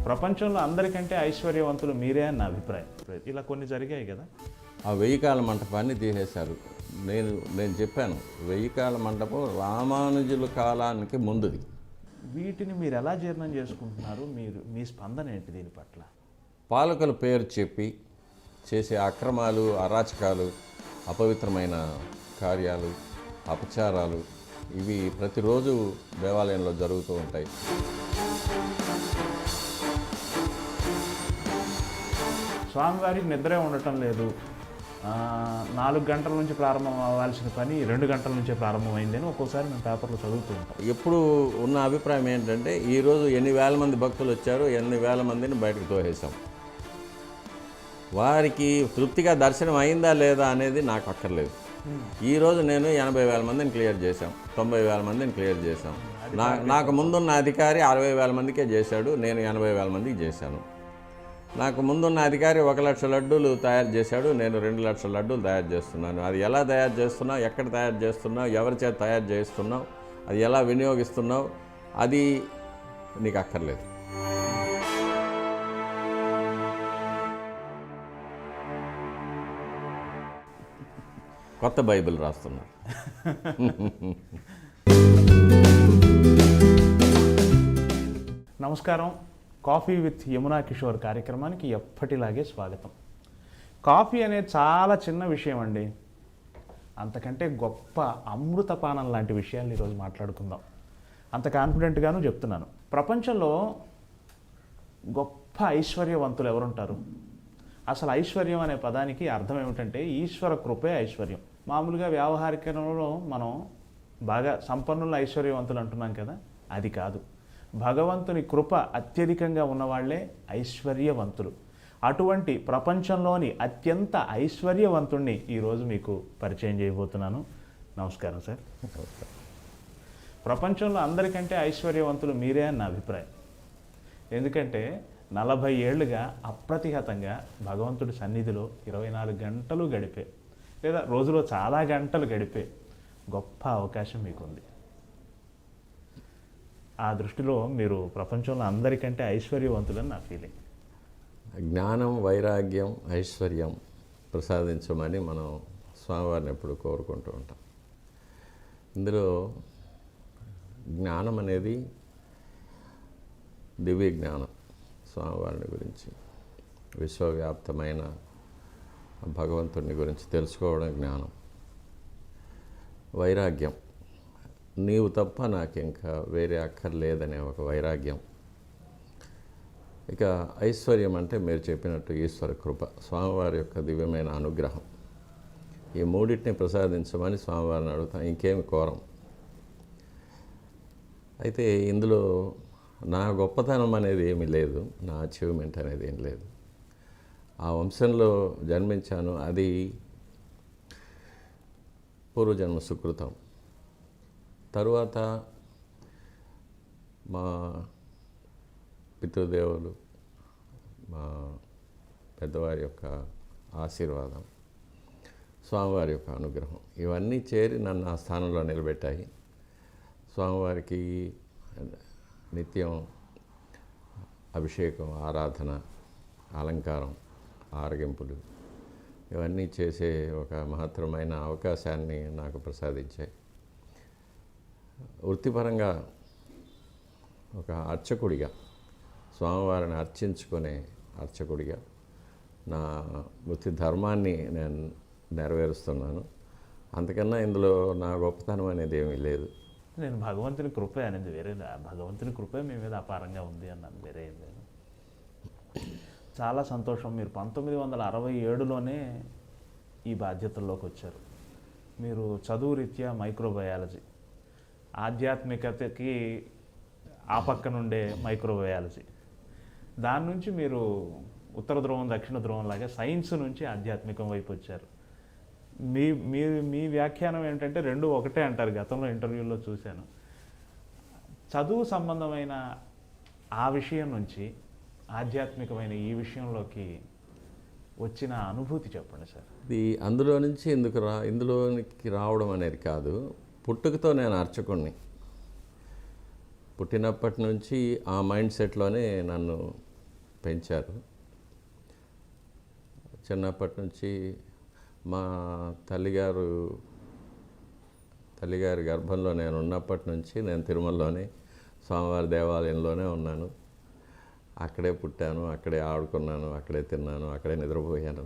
ప్రపంచంలో అందరికంటే ఐశ్వర్యవంతులు మీరే అని నా అభిప్రాయం. ఇలా కొన్ని జరిగాయి కదా. ఆ 1000 కాల మంటపాన్ని తీసేశారు. నేను చెప్పాను 1000 కాల మంటపం రామానుజుల కాలానికి ముందుది. వీటిని మీరు ఎలా జీర్ణం చేసుకుంటున్నారు? మీ స్పందన ఏంటి దీని పట్ల? పాలకుల పేరు చెప్పి చేసే అక్రమాలు, అరాచకాలు, అపవిత్రమైన కార్యాలు, అపచారాలు ఇవి ప్రతిరోజు దేవాలయంలో జరుగుతూ ఉంటాయి. స్వామివారికి నిద్రే ఉండటం లేదు, 4 గంటల నుంచి ప్రారంభం అవ్వాల్సిన పని 2 గంటల నుంచే ప్రారంభమైంది అని ఒక్కోసారి మేము పేపర్లో చదువుతూ ఉంటాం. ఎప్పుడు ఉన్న అభిప్రాయం ఏంటంటే ఈరోజు ఎన్ని వేల మంది భక్తులు వచ్చారో ఎన్ని వేల మందిని బయటకు తోసేసాం. వారికి తృప్తిగా దర్శనం అయిందా లేదా అనేది నాకు అక్కర్లేదు. ఈరోజు నేను 80,000 మందిని క్లియర్ చేశాం, 90,000 మందిని క్లియర్ చేశాం. నాకు ముందున్న అధికారి 60,000 మందికే చేశాడు, నేను 80,000 మందికి చేశాను. నాకు ముందున్న అధికారి 1,00,000 లడ్డూలు తయారు చేశాడు, నేను 2,00,000 లడ్డూలు తయారు చేస్తున్నాను. అది ఎలా తయారు చేస్తున్నావు, ఎక్కడ తయారు చేస్తున్నావు, ఎవరి చేత తయారు చేస్తున్నావు, అది ఎలా వినియోగిస్తున్నావు, అది నీకు అక్కర్లేదు. కొత్త బైబిల్ రాస్తున్నారు. నమస్కారం. కాఫీ విత్ యమునా కిషోర్ కార్యక్రమానికి ఎప్పటిలాగే స్వాగతం. కాఫీ అనేది చాలా చిన్న విషయం అండి. అంతకంటే గొప్ప అమృతపానం లాంటి విషయాలు ఈరోజు మాట్లాడుకుందాం. అంత కాన్ఫిడెంట్గాను చెప్తున్నాను. ప్రపంచంలో గొప్ప ఐశ్వర్యవంతులు ఎవరుంటారు? అసలు ఐశ్వర్యం అనే పదానికి అర్థం ఏమిటంటే ఈశ్వర కృపే ఐశ్వర్యం. మామూలుగా వ్యావహారికంలో మనం బాగా సంపన్నుల ఐశ్వర్యవంతులు అంటున్నాం కదా, అది కాదు. భగవంతుని కృప అత్యధికంగా ఉన్నవాళ్లే ఐశ్వర్యవంతులు. అటువంటి ప్రపంచంలోని అత్యంత ఐశ్వర్యవంతుణ్ణి ఈరోజు మీకు పరిచయం చేయబోతున్నాను. నమస్కారం సార్. ప్రపంచంలో అందరికంటే ఐశ్వర్యవంతులు మీరే అని నా అభిప్రాయం. ఎందుకంటే 40 ఏళ్లుగా అప్రతిహతంగా భగవంతుడి సన్నిధిలో 24 గంటలు గడిపే, లేదా రోజులో చాలా గంటలు గడిపే గొప్ప అవకాశం మీకుంది. ఆ దృష్టిలో మీరు ప్రపంచంలో అందరికంటే ఐశ్వర్యవంతులని నా ఫీలింగ్. జ్ఞానం, వైరాగ్యం, ఐశ్వర్యం ప్రసాదించమని మనం స్వామివారిని ఎప్పుడు కోరుకుంటూ ఉంటాం. ఇందులో జ్ఞానం అనేది దివ్య జ్ఞానం, స్వామివారిని గురించి, విశ్వవ్యాప్తమైన భగవంతుని గురించి తెలుసుకోవడం జ్ఞానం. వైరాగ్యం, నీవు తప్ప నాకు ఇంకా వేరే అక్కర్లేదనే ఒక వైరాగ్యం. ఇక ఐశ్వర్యం అంటే మీరు చెప్పినట్టు ఈశ్వర కృప, స్వామివారి యొక్క దివ్యమైన అనుగ్రహం. ఈ మూడింటిని ప్రసాదించమని స్వామివారిని అడుగుతాం, ఇంకేమి కోరం. అయితే ఇందులో నా గొప్పతనం అనేది ఏమీ లేదు, నా అచీవ్మెంట్ అనేది ఏం లేదు. ఆ వంశంలో జన్మించాను, అది పూర్వజన్మ సుకృతం. తరువాత మా పితృదేవులు, మా పెద్దవారి యొక్క ఆశీర్వాదం, స్వామివారి యొక్క అనుగ్రహం, ఇవన్నీ చేరి నన్ను ఆ స్థానంలో నిలబెట్టాయి. స్వామివారికి నిత్యం అభిషేకం, ఆరాధన, అలంకారం, ఆరగింపులు ఇవన్నీ చేసే ఒక మహత్తరమైన అవకాశాన్ని నాకు ప్రసాదించాయి. వృత్తిపరంగా ఒక అర్చకుడిగా, స్వామివారిని అర్చించుకునే అర్చకుడిగా నా వృత్తి ధర్మాన్ని నేను నెరవేరుస్తున్నాను. అంతకన్నా ఇందులో నా గొప్పతనం అనేది ఏమీ లేదు. నేను భగవంతుని కృపే అనేది వేరే, భగవంతుని కృపే మీ మీద అపారంగా ఉంది అన్నాను, వేరే ఏం లేదు. చాలా సంతోషం. మీరు 1967లోనే ఈ బాధ్యతల్లోకి వచ్చారు. మీరు చదువు రీత్యా మైక్రోబయాలజీ, ఆధ్యాత్మికతకి ఆ పక్కనుండే మైక్రోబయాలజీ, దాని నుంచి మీరు ఉత్తర ధ్రువం దక్షిణ ధ్రువం లాగా సైన్స్ నుంచి ఆధ్యాత్మికం వైపు వచ్చారు. మీ మీ మీ వ్యాఖ్యానం ఏంటంటే రెండు ఒకటే అంటారు. గతంలో ఇంటర్వ్యూలో చూశాను. చదువు సంబంధమైన ఆ విషయం నుంచి ఆధ్యాత్మికమైన ఈ విషయంలోకి వచ్చిన అనుభూతి చెప్పండి సార్. ఇది అందులో నుంచి ఇందులోనికి రావడం అనేది కాదు, పుట్టుకతో నేను అర్చకుణ్ణి. పుట్టినప్పటి నుంచి ఆ మైండ్ సెట్లోనే నన్ను పెంచారు. చిన్నప్పటి నుంచి మా తల్లిగారి గర్భంలో నేను ఉన్నప్పటి నుంచి నేను తిరుమలలోనే స్వామివారి దేవాలయంలోనే ఉన్నాను. అక్కడే పుట్టాను, అక్కడే ఆడుకున్నాను, అక్కడే తిన్నాను, అక్కడే నిద్రపోయాను.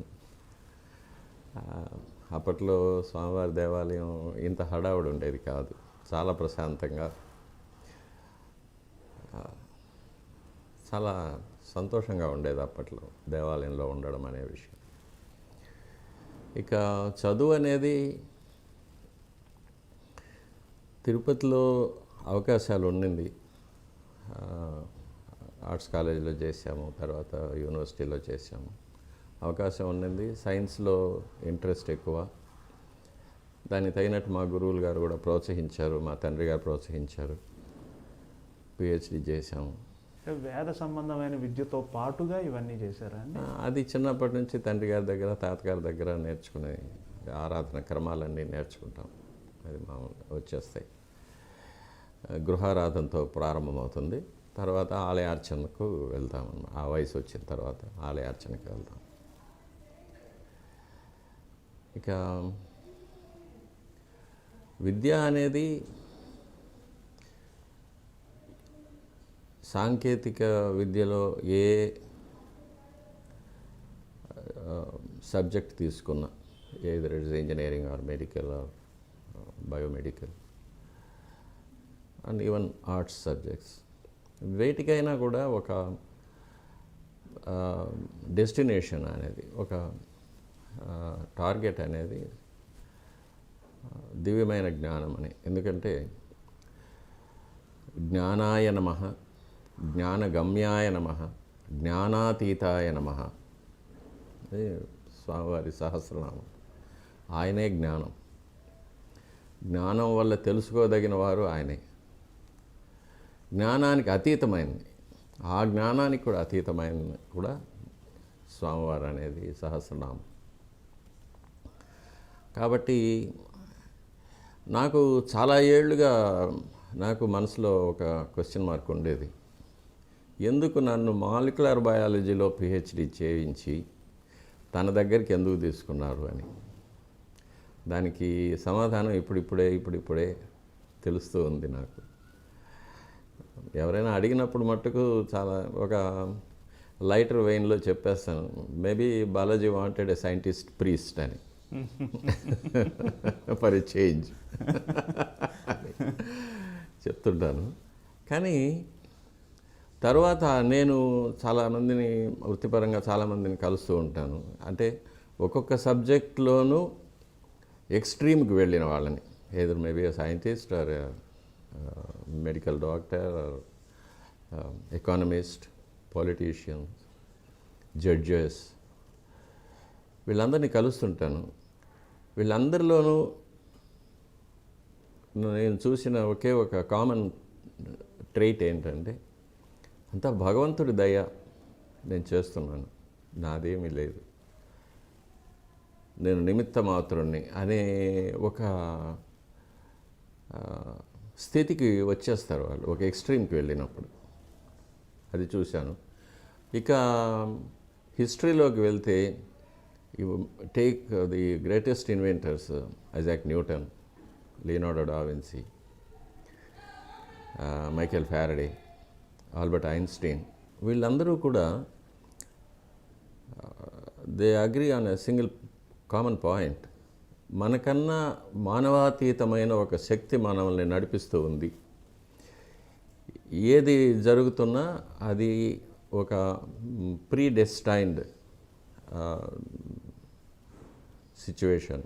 అప్పట్లో స్వామివారి దేవాలయం ఇంత హడావుడి ఉండేది కాదు, చాలా ప్రశాంతంగా, చాలా సంతోషంగా ఉండేది అప్పట్లో దేవాలయంలో ఉండడం అనే విషయం. ఇక చదువు అనేది తిరుపతిలో అవకాశాలు ఉండింది. ఆర్ట్స్ కాలేజీలో చేసాము, తర్వాత యూనివర్సిటీలో చేసాము, అవకాశం ఉండింది. సైన్స్లో ఇంట్రెస్ట్ ఎక్కువ, దానికి తగినట్టు మా గురువులు గారు కూడా ప్రోత్సహించారు, మా తండ్రి గారు ప్రోత్సహించారు. పిహెచ్డి చేశాము. వేద సంబంధమైన విద్యతో పాటుగా ఇవన్నీ చేశారా అండి? అది చిన్నప్పటి నుంచి తండ్రి గారి దగ్గర, తాతగారి దగ్గర నేర్చుకునే ఆరాధన క్రమాలన్నీ నేర్చుకుంటాం. అది మామూలుగా వచ్చేస్తాయి. గృహారాధనతో ప్రారంభమవుతుంది, తర్వాత ఆలయార్చనకు వెళ్తామన్నమాట. ఆ వయసు వచ్చిన తర్వాత ఆలయార్చనకు వెళ్తాం. ఇక విద్య అనేది సాంకేతిక విద్యలో ఏ సబ్జెక్ట్ తీసుకున్నా, either it's engineering or medical or biomedical and even arts subjects, వేటికైనా కూడా ఒక డెస్టినేషన్ అనేది, ఒక టార్గెట్ అనేది దివ్యమైన జ్ఞానం అని. ఎందుకంటే జ్ఞానాయ నమః, జ్ఞానగమ్యాయ నమః, జ్ఞానాతీతాయ నమః, అది స్వామివారి సహస్రనామం. ఆయనే జ్ఞానం. జ్ఞానం వల్ల తెలుసుకోదగిన వారు ఆయనే. జ్ఞానానికి అతీతమైనది, ఆ జ్ఞానానికి కూడా అతీతమైనది కూడా స్వామివారు అనేది సహస్రనామం. కాబట్టి నాకు చాలా ఏళ్ళుగా నాకు మనసులో ఒక క్వశ్చన్ మార్క్ ఉండేది. ఎందుకు నన్ను మాలిక్యులర్ బయాలజీలో పిహెచ్డి చేయించి తన దగ్గరికి ఎందుకు తీసుకున్నారు అని. దానికి సమాధానం ఇప్పుడిప్పుడే తెలుస్తూ ఉంది నాకు. ఎవరైనా అడిగినప్పుడు మట్టుకు చాలా ఒక లైటర్ వెయిన్లో చెప్పేస్తాను, maybe Balaji wanted a scientist priest అని ఫర్ ఎ చేంజ్ చెప్తుంటాను. కానీ తర్వాత నేను చాలామందిని వృత్తిపరంగా చాలామందిని కలుస్తూ ఉంటాను. అంటే ఒక్కొక్క సబ్జెక్ట్లోనూ ఎక్స్ట్రీమ్కి వెళ్ళిన వాళ్ళని, either maybe scientist or medical doctor or economist, politicians, judges, వీళ్ళందరినీ కలుస్తుంటాను. వీళ్ళందరిలోనూ నేను చూసిన ఒకే ఒక కామన్ ట్రైట్ ఏంటంటే, అంతా భగవంతుడి దయ నేను చేస్తున్నాను, నాదేమీ లేదు, నేను నిమిత్త మాత్రుణ్ణి అనే ఒక స్థితికి వచ్చేస్తారు వాళ్ళు, ఒక ఎక్స్ట్రీమ్కి వెళ్ళినప్పుడు. అది చూశాను. ఇక హిస్టరీలోకి వెళ్తే, you take the greatest inventors, Isaac Newton, Leonardo da Vinci, Michael Faraday, Albert Einstein, వీళ్ళందరూ కూడా they agree on a single common point. మనకన్నా మానవాతీతమైన ఒక శక్తి మనల్ని నడిపిస్తూ ఉంది. ఏది జరుగుతున్నా అది ఒక ప్రీడెస్టైన్డ్ సిచ్యువేషన్.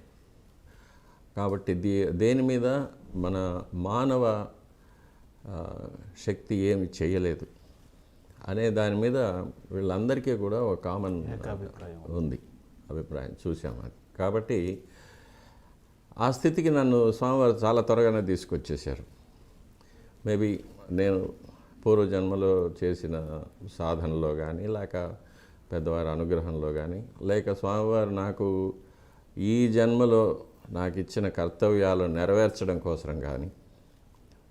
కాబట్టి దేని మీద మన మానవ శక్తి ఏమి చేయలేదు అనే దాని మీద వీళ్ళందరికీ కూడా ఒక కామన్ ఉంది అభిప్రాయం, చూసాం అది. కాబట్టి ఆ స్థితికి నన్ను స్వామివారు చాలా త్వరగానే తీసుకొచ్చేసారు. మేబీ నేను పూర్వజన్మలో చేసిన సాధనలో కానీ, లేక పెద్దవారి అనుగ్రహంలో కానీ, లేక స్వామివారు నాకు ఈ జన్మలో నాకు ఇచ్చిన కర్తవ్యాలు నెరవేర్చడం కోసం కానీ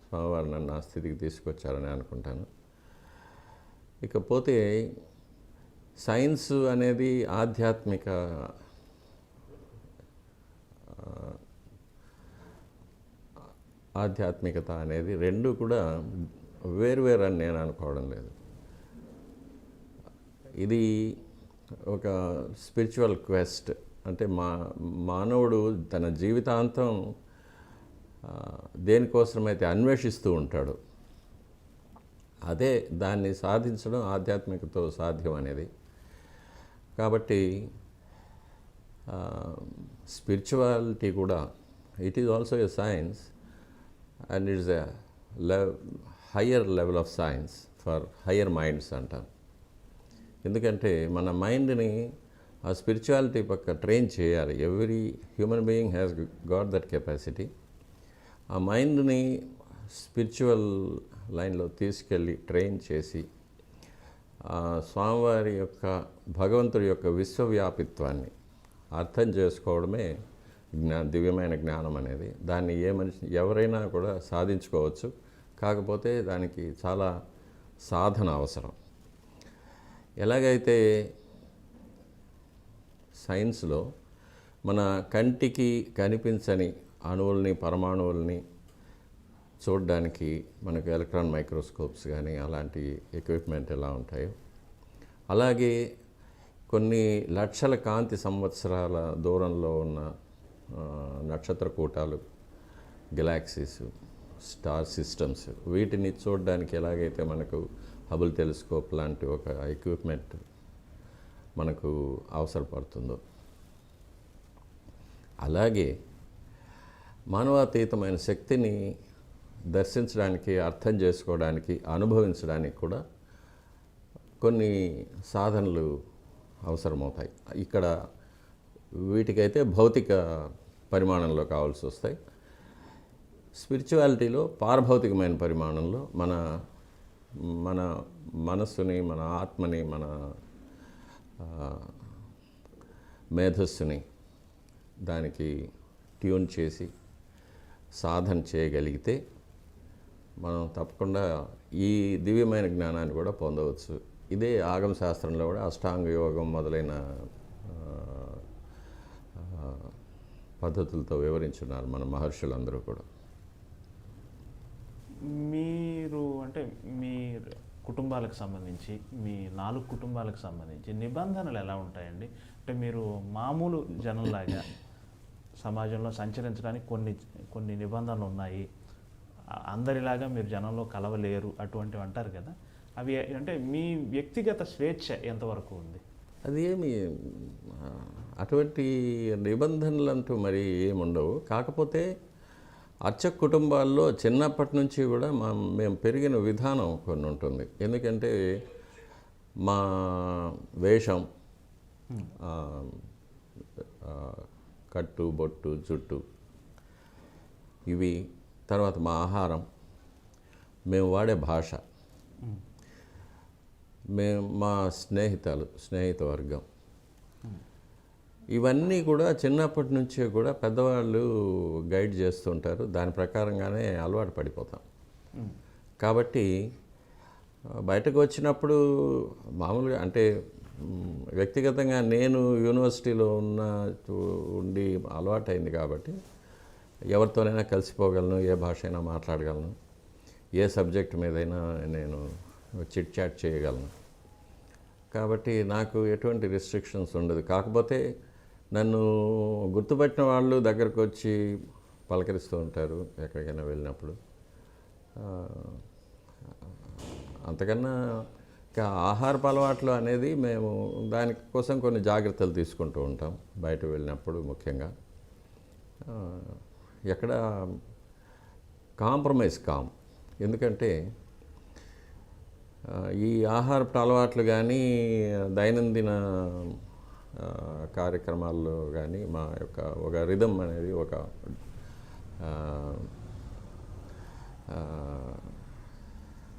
స్వామివారు నన్ను ఆ స్థితికి తీసుకొచ్చారని అనుకుంటాను. ఇకపోతే సైన్స్ అనేది ఆధ్యాత్మికత అనేది రెండు కూడా వేరువేరు అని నేను అనుకోవడం లేదు. ఇది ఒక స్పిరిచువల్ క్వెస్ట్. అంటే మానవుడు తన జీవితాంతం దేనికోసమైతే అన్వేషిస్తూ ఉంటాడు, అదే దాన్ని సాధించడం ఆధ్యాత్మికతో సాధ్యం అనేది. కాబట్టి స్పిరిచువాలిటీ కూడా it is also a science and it's a higher level of science for higher minds అంటాం. ఎందుకంటే మన మైండ్ని ఆ స్పిరిచువాలిటీ పక్క ట్రైన్ చేయాలి. Every human being has got that capacity. ఆ మైండ్ని స్పిరిచువల్ లైన్లో తీసుకెళ్ళి ట్రైన్ చేసి స్వామివారి యొక్క భగవంతుడి యొక్క విశ్వవ్యాపిత్వాన్ని అర్థం చేసుకోవడమే దివ్యమైన జ్ఞానం అనేది. దాన్ని ఎవరైనా కూడా సాధించుకోవచ్చు. కాకపోతే దానికి చాలా సాధన అవసరం. ఎలాగైతే సైన్స్లో మన కంటికి కనిపించని అణువుల్ని, పరమాణువుల్ని చూడడానికి మనకు ఎలక్ట్రాన్ మైక్రోస్కోప్స్ కానీ అలాంటి ఎక్విప్మెంట్ ఎలా ఉంటాయో, అలాగే కొన్ని లక్షల కాంతి సంవత్సరాల దూరంలో ఉన్న నక్షత్ర కూటాలు, గెలాక్సీస్, స్టార్ సిస్టమ్స్, వీటిని చూడడానికి ఎలాగైతే మనకు హబుల్ టెలిస్కోప్ లాంటి ఒక ఎక్విప్మెంట్ మనకు అవసరపడుతుందో, అలాగే మానవాతీతమైన శక్తిని దర్శించడానికి, అర్థం చేసుకోవడానికి, అనుభవించడానికి కూడా కొన్ని సాధనలు అవసరమవుతాయి. ఇక్కడ వీటికైతే భౌతిక పరిమాణంలో కావాల్సి వస్తాయి. స్పిరిచువాలిటీలో పారభౌతికమైన పరిమాణంలో మన మనస్సుని, మన ఆత్మని, మన మేధస్సుని దానికి ట్యూన్ చేసి సాధన చేయగలిగితే మనం తప్పకుండా ఈ దివ్యమైన జ్ఞానాన్ని కూడా పొందవచ్చు. ఇదే ఆగమ శాస్త్రంలో కూడా అష్టాంగ యోగం మొదలైన పద్ధతులతో వివరించున్నారు మన మహర్షులందరూ కూడా. మీరు అంటే మీ కుటుంబాలకు సంబంధించి, మీ 4 కుటుంబాలకు సంబంధించి నిబంధనలు ఎలా ఉంటాయండి? అంటే మీరు మామూలు జనంలాగా సమాజంలో సంచరించడానికి కొన్ని నిబంధనలు ఉన్నాయి, అందరిలాగా మీరు జనంలో కలవలేరు అటువంటివి అంటారు కదా, అవి అంటే మీ వ్యక్తిగత స్వేచ్ఛ ఎంతవరకు ఉంది? అది అటువంటి నిబంధనలు అంటూ మరి ఏముండవు. కాకపోతే అర్చక కుటుంబాల్లో చిన్నప్పటి నుంచి కూడా మేము పెరిగిన విధానం కొన్ని ఉంటుంది. ఎందుకంటే మా వేషం, కట్టు, బొట్టు, జుట్టు, ఇవి, తర్వాత మా ఆహారం, మేము వాడే భాష, మా స్నేహిత వర్గం, ఇవన్నీ కూడా చిన్నప్పటి నుంచే కూడా పెద్దవాళ్ళు గైడ్ చేస్తుంటారు. దాని ప్రకారంగానే అలవాటు పడిపోతాం. కాబట్టి బయటకు వచ్చినప్పుడు మామూలుగా అంటే వ్యక్తిగతంగా నేను యూనివర్సిటీలో ఉండి అలవాటైంది కాబట్టి ఎవరితోనైనా కలిసిపోగలను, ఏ భాష అయినా మాట్లాడగలను, ఏ సబ్జెక్ట్ మీదైనా నేను చిట్ చాట్ చేయగలను. కాబట్టి నాకు ఎటువంటి రిస్ట్రిక్షన్స్ ఉండదు. కాకపోతే నన్ను గుర్తుపట్టిన వాళ్ళు దగ్గరకు వచ్చి పలకరిస్తూ ఉంటారు ఎక్కడికైనా వెళ్ళినప్పుడు. అంతకన్నా ఇంకా ఆహారపు అలవాట్లు అనేది మేము దానికోసం కొన్ని జాగ్రత్తలు తీసుకుంటూ ఉంటాం బయట వెళ్ళినప్పుడు. ముఖ్యంగా ఎక్కడ కాంప్రమైజ్ కాం. ఎందుకంటే ఈ ఆహారపు అలవాట్లు కానీ దైనందిన కార్యక్రమాల్లో కానీ మా యొక్క ఒక రిథమ్ అనేది, ఒక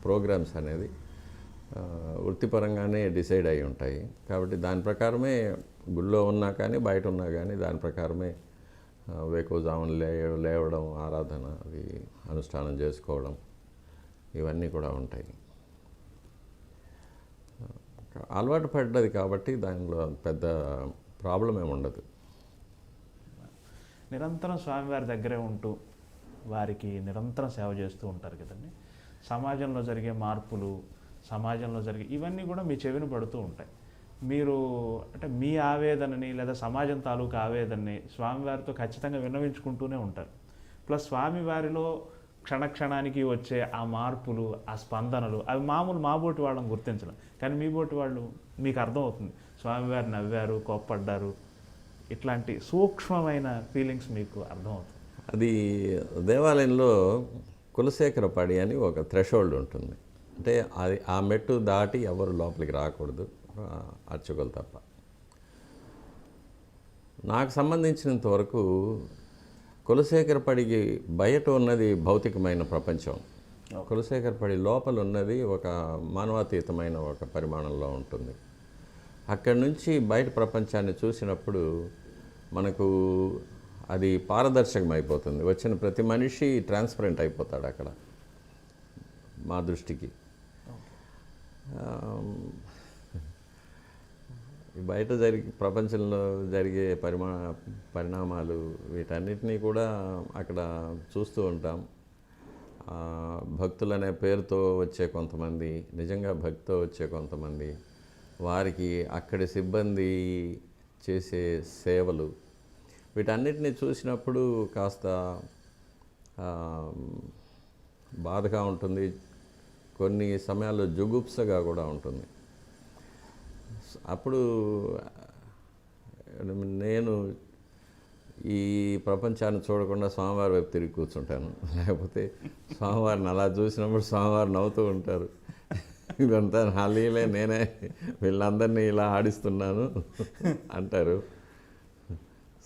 ప్రోగ్రామ్స్ అనేది వృత్తిపరంగానే డిసైడ్ అయి ఉంటాయి. కాబట్టి దాని ప్రకారమే గుళ్ళో ఉన్నా కానీ బయట ఉన్నా కానీ దాని ప్రకారమే వేకువజామున లేవడం, ఆరాధన, అది అనుష్ఠానం చేసుకోవడం, ఇవన్నీ కూడా ఉంటాయి. అలవాటు పడ్డది కాబట్టి దానిలో పెద్ద ప్రాబ్లం ఏమి ఉండదు. నిరంతరం స్వామివారి దగ్గరే ఉంటూ వారికి నిరంతరం సేవ చేస్తూ ఉంటారు కదండి. సమాజంలో జరిగే మార్పులు, సమాజంలో జరిగే ఇవన్నీ కూడా మీ చెవిన పడుతూ ఉంటాయి. మీరు అంటే మీ ఆవేదనని లేదా సమాజం తాలూకు ఆవేదనని స్వామివారితో ఖచ్చితంగా విన్నవించుకుంటూనే ఉంటారు. ప్లస్ స్వామివారిలో క్షణక్షణానికి వచ్చే ఆ మార్పులు, ఆ స్పందనలు అవి మామూలు మాబోటి వాళ్ళని గుర్తించడం. కానీ మీ బోటి వాళ్ళు మీకు అర్థమవుతుంది, స్వామివారు నవ్వారు, కోప్పడ్డారు, ఇట్లాంటి సూక్ష్మమైన ఫీలింగ్స్ మీకు అర్థమవుతుంది. అది దేవాలయంలో కులశేఖరపడి అని ఒక థ్రెషోల్డ్ ఉంటుంది. అంటే అది ఆ మెట్టు దాటి ఎవరు లోపలికి రాకూడదు, అర్చకులు తప్ప. నాకు సంబంధించినంత వరకు కులశేఖరపడికి బయట ఉన్నది భౌతికమైన ప్రపంచం, కులశేఖరపడి లోపల ఉన్నది ఒక మానవాతీతమైన ఒక పరిమాణంలో ఉంటుంది. అక్కడి నుంచి బయట ప్రపంచాన్ని చూసినప్పుడు మనకు అది పారదర్శకమైపోతుంది. వచ్చిన ప్రతి మనిషి ట్రాన్స్పరెంట్ అయిపోతాడు అక్కడ మా దృష్టికి. బయట ప్రపంచంలో జరిగే పరిణామాలు వీటన్నిటినీ కూడా అక్కడ చూస్తూ ఉంటాం. భక్తులనే పేరుతో వచ్చే కొంతమంది, నిజంగా భక్తితో వచ్చే కొంతమంది, వారికి అక్కడి సిబ్బంది చేసే సేవలు, వీటన్నిటిని చూసినప్పుడు కాస్త బాధగా ఉంటుంది, కొన్ని సమయాల్లో జుగుప్సగా కూడా ఉంటుంది. అప్పుడు నేను ఈ ప్రపంచాన్ని చూడకుండా స్వామివారి వైపు తిరిగి కూర్చుంటాను. లేకపోతే స్వామివారిని అలా చూసినప్పుడు స్వామివారు నవ్వుతూ ఉంటారు, ఇదంతా నా లీలే, నేనే వీళ్ళందరినీ ఇలా ఆడిస్తున్నాను అంటారు.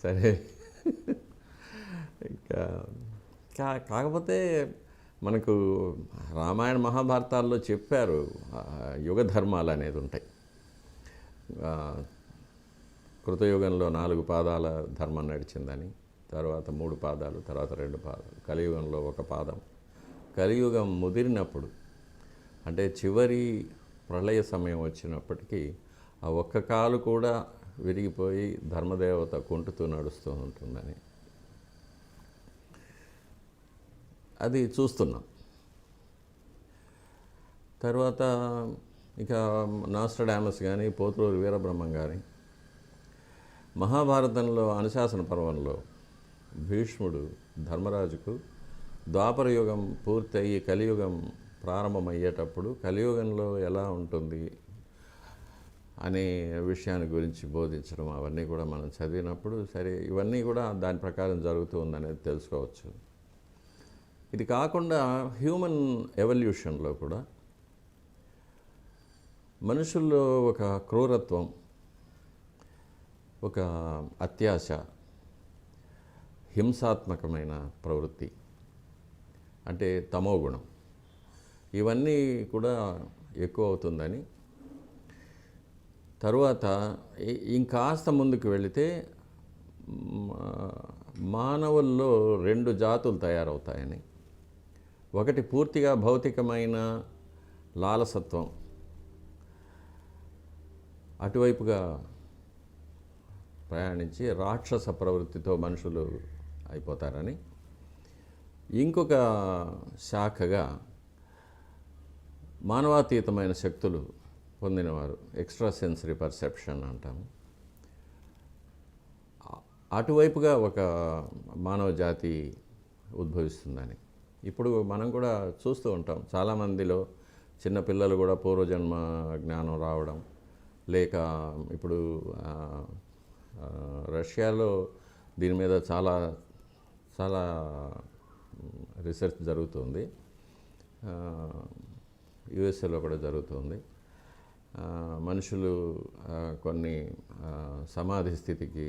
సరే, ఇంకా కాకపోతే మనకు రామాయణ మహాభారతాల్లో చెప్పారు యుగ ధర్మాలు అనేది ఉంటాయి. కృతయుగంలో 4 పాదాల ధర్మం నడిచిందని, తర్వాత 3 పాదాలు, తర్వాత 2 పాదాలు, కలియుగంలో 1 పాదం. కలియుగం ముదిరినప్పుడు అంటే చివరి ప్రళయ సమయం వచ్చినప్పటికీ ఆ ఒక్క కాలు కూడా విరిగిపోయి ధర్మదేవత కుంటుతూ నడుస్తూ ఉంటుందని అది చూస్తున్నాం. తర్వాత ఇక నాస్ట్రడామస్ కానీ, పోతులూరి వీరబ్రహ్మం కానీ, మహాభారతంలో అనుశాసన పర్వంలో భీష్ముడు ధర్మరాజుకు ద్వాపర యుగం పూర్తయి కలియుగం ప్రారంభమయ్యేటప్పుడు కలియుగంలో ఎలా ఉంటుంది అనే విషయాన్ని గురించి బోధించడం, అవన్నీ కూడా మనం చదివినప్పుడు సరే ఇవన్నీ కూడా దాని ప్రకారం జరుగుతూ ఉందనేది తెలుసుకోవచ్చు. ఇది కాకుండా హ్యూమన్ ఎవల్యూషన్లో కూడా మనుషుల్లో ఒక క్రూరత్వం, ఒక అత్యాశ, హింసాత్మకమైన ప్రవృత్తి అంటే తమోగుణం, ఇవన్నీ కూడా ఎక్కువ అవుతుందని, తరువాత ఇంకాస్త ముందుకు వెళితే మానవుల్లో 2 జాతులు తయారవుతాయని, ఒకటి పూర్తిగా భౌతికమైన లాలసత్వం, అటువైపుగా ప్రయాణించి రాక్షస ప్రవృత్తితో మనుషులు అయిపోతారని, ఇంకొక శాఖగా మానవాతీతమైన శక్తులు పొందినవారు, ఎక్స్ట్రా సెన్సరీ పర్సెప్షన్ అంటాము, అటువైపుగా ఒక మానవ జాతి ఉద్భవిస్తుందని ఇప్పుడు మనం కూడా చూస్తూ ఉంటాం. చాలామందిలో చిన్నపిల్లలు కూడా పూర్వజన్మ జ్ఞానం రావడం, లేక ఇప్పుడు రష్యాలో దీని మీద చాలా చాలా రీసెర్చ్ జరుగుతుంది, యుఎస్ఏలో కూడా జరుగుతుంది. మనుషులు కొన్ని సమాధి స్థితికి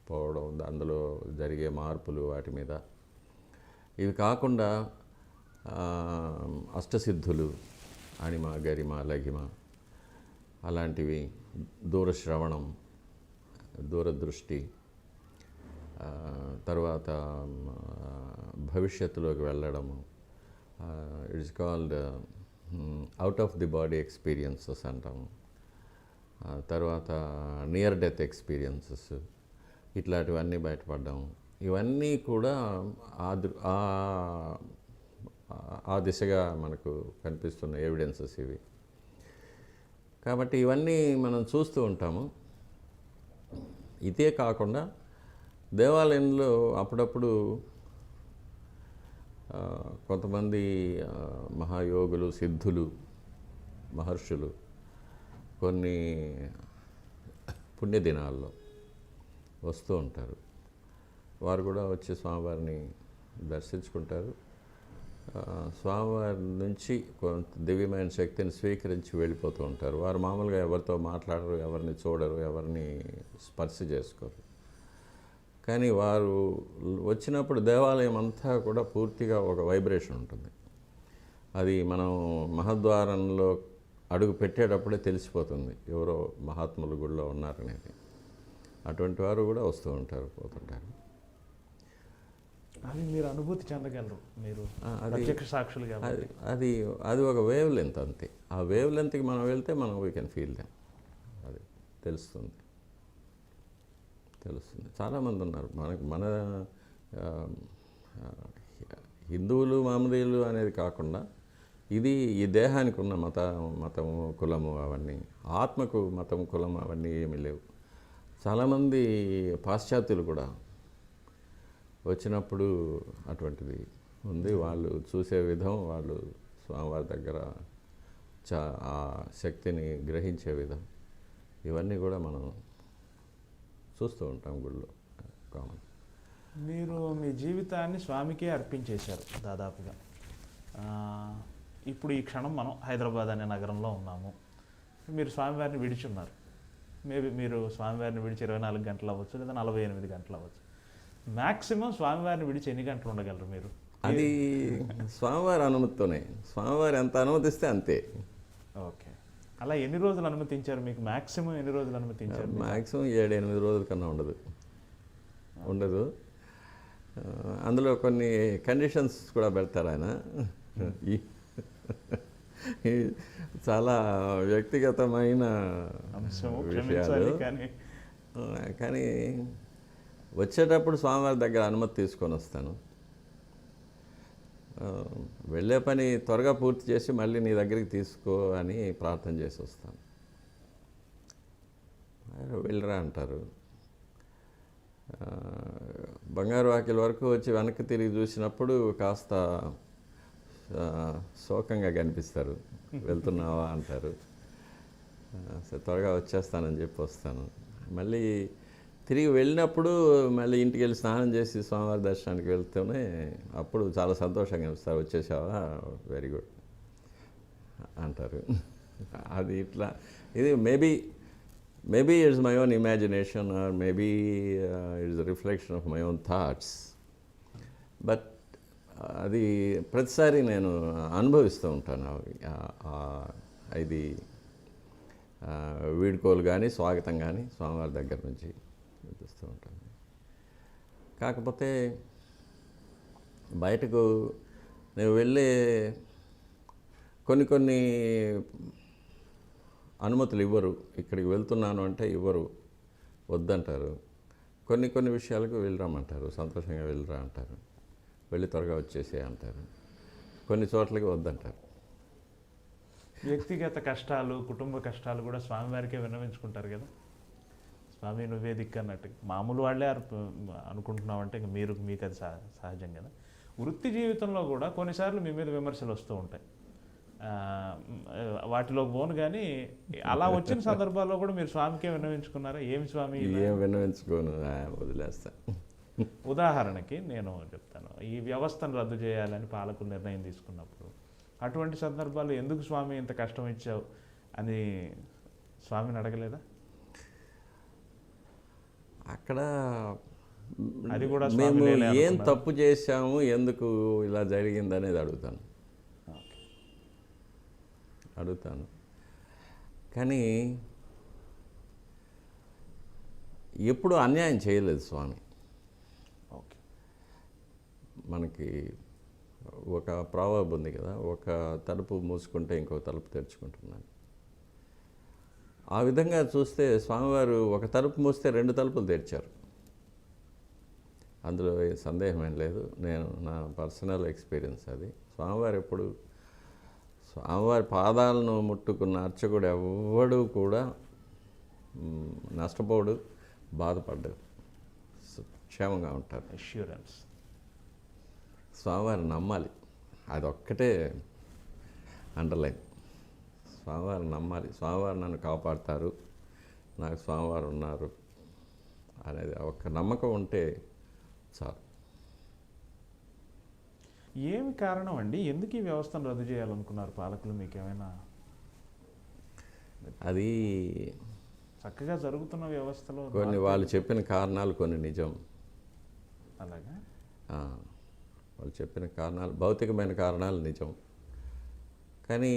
పోవడం, అందులో జరిగే మార్పులు, వాటి మీద. ఇవి కాకుండా అష్టసిద్ధులు, అణిమ, గరిమ, లఘిమ అలాంటివి, దూరశ్రవణం, దూరదృష్టి, తర్వాత భవిష్యత్తులోకి వెళ్ళడము, it's called out of the body experiences అంటాము. తర్వాత నియర్ డెత్ ఎక్స్పీరియన్సెస్ ఇట్లాంటివన్నీ బయటపడ్డాం. ఇవన్నీ కూడా ఆ దిశగా మనకు కనిపిస్తున్న ఎవిడెన్సెస్ ఇవి. కాబట్టి ఇవన్నీ మనం చూస్తూ ఉంటాము. ఇదే కాకుండా దేవాలయంలో అప్పుడప్పుడు కొంతమంది మహాయోగులు, సిద్ధులు, మహర్షులు కొన్ని పుణ్యదినాల్లో వస్తూ ఉంటారు. వారు కూడా వచ్చి స్వామివారిని దర్శించుకుంటారు. స్వామివారి నుంచి కొంత దివ్యమైన శక్తిని స్వీకరించి వెళ్ళిపోతూ ఉంటారు. వారు మామూలుగా ఎవరితో మాట్లాడరు, ఎవరిని చూడరు, ఎవరిని స్పర్శ చేసుకోరు. కానీ వారు వచ్చినప్పుడు దేవాలయం అంతా కూడా పూర్తిగా ఒక వైబ్రేషన్ ఉంటుంది. అది మనం మహద్వారంలో అడుగు పెట్టేటప్పుడే తెలిసిపోతుంది ఎవరో మహాత్ములు గుడిలో ఉన్నారనేది. అటువంటి వారు కూడా వస్తూ ఉంటారు, పోతుంటారు. అది మీరు అనుభూతి చెందగలరు, మీరు ప్రత్యక్ష సాక్షులు కాబట్టి. అది ఒక వేవ్ లెంత్ అంతే. ఆ వేవ్ లెంత్కి మనం వెళ్తే మనం వీ కెన్ ఫీల్ దెమ్. అది తెలుస్తుంది. చాలామంది ఉన్నారు మన హిందువులు, మహమ్మదీయులు అనేది కాకుండా ఇది ఈ దేహానికి ఉన్న మతము, కులము అవన్నీ, ఆత్మకు మతం, కులం అవన్నీ ఏమీ లేవు. చాలామంది పాశ్చాత్యులు కూడా వచ్చినప్పుడు అటువంటిది ఉంది. వాళ్ళు చూసే విధం, వాళ్ళు స్వామివారి దగ్గర ఆ శక్తిని గ్రహించే విధం, ఇవన్నీ కూడా మనం చూస్తూ ఉంటాం గుళ్ళో కామన్. మీరు మీ జీవితాన్ని స్వామికే అర్పించేశారు దాదాపుగా. ఇప్పుడు ఈ క్షణం మనం హైదరాబాద్ అనే నగరంలో ఉన్నాము. మీరు స్వామివారిని విడిచున్నారు. మేబీ మీరు స్వామివారిని విడిచి 24 గంటలు అవ్వచ్చు, లేదా 48 గంటలు అవ్వచ్చు. మ్యాక్సిమం స్వామివారిని విడిచి ఎన్ని గంటలు ఉండగలరు మీరు? అది స్వామివారి అనుమతితోనే. స్వామివారి ఎంత అనుమతిస్తే అంతే. ఓకే. అలా ఎన్ని రోజులు అనుమతించారు మీకు? మ్యాక్సిమం ఎన్ని రోజులు అనుమతించారు? మ్యాక్సిమం 7-8 రోజుల కన్నా ఉండదు. అందులో కొన్ని కండిషన్స్ కూడా పెడతారు ఆయన. చాలా వ్యక్తిగతమైన విషయాలు. కానీ వచ్చేటప్పుడు స్వామివారి దగ్గర అనుమతి తీసుకొని వస్తాను. వెళ్ళే పని త్వరగా పూర్తి చేసి మళ్ళీ నీ దగ్గరికి తీసుకో అని ప్రార్థన చేసి వస్తాను. వెళ్ళరా అంటారు. బంగారు వాకిల వరకు వచ్చి వెనక్కి తిరిగి చూసినప్పుడు కాస్త శోకంగా కనిపిస్తారు. వెళ్తున్నావా అంటారు. త్వరగా వచ్చేస్తానని చెప్పి వస్తాను. మళ్ళీ తిరిగి వెళ్ళినప్పుడు మళ్ళీ ఇంటికి వెళ్ళి స్నానం చేసి స్వామివారి దర్శనానికి వెళ్తూనే అప్పుడు చాలా సంతోషంగా అనిపిస్తారు. వచ్చేసావా, వెరీ గుడ్ అంటారు. అది ఇట్లా ఇది maybe it's my own imagination, or maybe it's reflection of my own thoughts. But అది ప్రతిసారి నేను అనుభవిస్తూ ఉంటాను. ఇది వీడ్కోలు కానీ, స్వాగతం కానీ స్వామివారి దగ్గర నుంచి చూపిస్తూ ఉంటాను. కాకపోతే బయటకు నేను వెళ్ళే కొన్ని అనుమతులు ఇవ్వరు. ఇక్కడికి వెళ్తున్నాను అంటే ఇవ్వరు, వద్దంటారు. కొన్ని విషయాలకు వెళ్ళరామంటారు, సంతోషంగా వెళ్ళరా అంటారు, వెళ్ళి త్వరగా వచ్చేసే అంటారు. కొన్ని చోట్లకి వద్దంటారు. వ్యక్తిగత కష్టాలు, కుటుంబ కష్టాలు కూడా స్వామివారికే విన్నవించుకుంటారు కదా. స్వామి నువ్వే దిక్కు అన్నట్టు మామూలు వాళ్ళే అనుకుంటున్నామంటే మీకు అది సహజం కదా. వృత్తి జీవితంలో కూడా కొన్నిసార్లు మీ మీద విమర్శలు వస్తూ ఉంటాయి. వాటిలోకి పోను కానీ అలా వచ్చిన సందర్భాల్లో కూడా మీరు స్వామికే విన్నవించుకున్నారా? ఏమి స్వామి? ఏం విన్నవించుకోను, వదిలేస్తా. ఉదాహరణకి నేను చెప్తాను, ఈ వ్యవస్థను రద్దు చేయాలని పాలకులు నిర్ణయం తీసుకున్నప్పుడు అటువంటి సందర్భాలు ఎందుకు స్వామి ఇంత కష్టం ఇచ్చావు అని స్వామిని అడగలేదా? అక్కడ అది కూడా మేము ఏం తప్పు చేశాము, ఎందుకు ఇలా జరిగింది అనేది అడుగుతాను. కానీ ఎప్పుడు అన్యాయం చేయలేదు స్వామి. ఓకే. మనకి ఒక ప్రావర్బ్ ఉంది కదా, ఒక తలుపు మూసుకుంటే ఇంకో తలుపు తెరుచుకుంటున్నాను. ఆ విధంగా చూస్తే స్వామివారు ఒక తలుపు మూస్తే 2 తలుపులు తెరిచారు. అందులో ఏ సందేహమేం లేదు. నేను నా పర్సనల్ ఎక్స్పీరియన్స్ అది. స్వామివారి పాదాలను ముట్టుకున్న అర్చకుడు ఎవ్వడూ కూడా నష్టపోడు, బాధపడ్డాడు, క్షేమంగా ఉంటారు. అష్యూరెన్స్. స్వామివారిని నమ్మాలి, అదొక్కటే అండర్లైన్. స్వామివారిని నమ్మాలి, స్వామివారు నన్ను కాపాడుతారు, నాకు స్వామివారు ఉన్నారు అనేది ఒక్క నమ్మకం ఉంటే చాలు. ఏమి కారణం అండి? ఎందుకు ఈ వ్యవస్థను రద్దు చేయాలనుకున్నారు పాలకులు? మీకేమైనా అది చక్కగా జరుగుతున్న వ్యవస్థలో కొన్ని వాళ్ళు చెప్పిన కారణాలు కొన్ని నిజం. అలాగా వాళ్ళు చెప్పిన కారణాలు భౌతికమైన కారణాలు నిజం, కానీ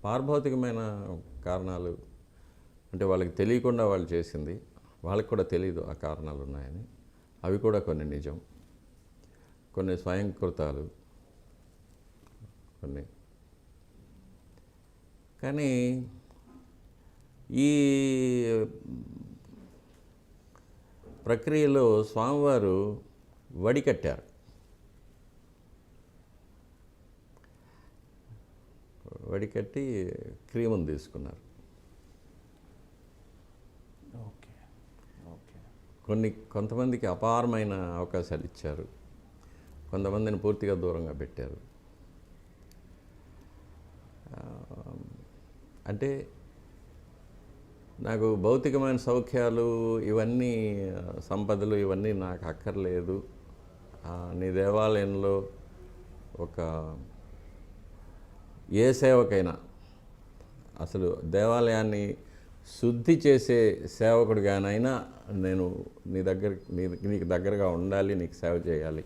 పారభౌతికమైన కారణాలు అంటే వాళ్ళకి తెలియకుండా వాళ్ళు చేసింది, వాళ్ళకి కూడా తెలియదు ఆ కారణాలు ఉన్నాయని, అవి కూడా కొన్ని నిజం, కొన్ని స్వయంకృతాలు కొన్ని. కానీ ఈ ప్రక్రియలో స్వామివారు వడికట్టారు. వడికట్టి క్రీమును తీసుకున్నారు. Okay okay. కొంతమందికి అపారమైన అవకాశాలు ఇచ్చారు, కొంతమందిని పూర్తిగా దూరంగా పెట్టారు. అంటే నాకు భౌతికమైన సౌఖ్యాలు ఇవన్నీ, సంపదలు ఇవన్నీ నాకు అక్కర్లేదు. నీ దేవాలయంలో ఒక ఏ సేవకైనా, అసలు దేవాలయాన్ని శుద్ధి చేసే సేవకుడిగానైనా నేను నీకు దగ్గరగా ఉండాలి, నీకు సేవ చేయాలి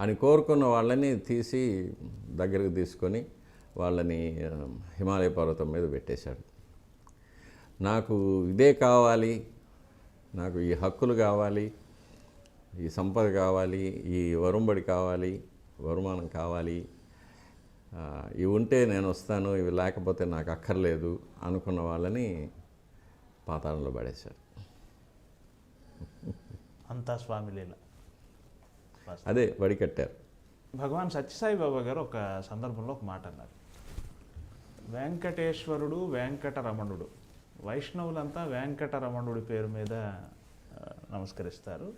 అని కోరుకున్న వాళ్ళని తీసి దగ్గరకు తీసుకొని వాళ్ళని హిమాలయ పర్వతం మీద పెట్టేశాడు. నాకు ఇదే కావాలి, నాకు ఈ హక్కులు కావాలి, ఈ సంపద కావాలి, ఈ వరుంబడి కావాలి, వరుమానం కావాలి, ఇవి ఉంటే నేను వస్తాను, ఇవి లేకపోతే నాకు అక్కర్లేదు అనుకున్న వాళ్ళని పాతాళంలో పడేశారు. అంతా స్వామి లీల. అదే వడికట్టారు. భగవాన్ సత్యసాయి బాబా గారు ఒక సందర్భంలో ఒక మాట అన్నారు, వెంకటేశ్వరుడు వెంకటరమణుడు, వైష్ణవులంతా వెంకటరమణుడి పేరు మీద నమస్కరిస్తారు,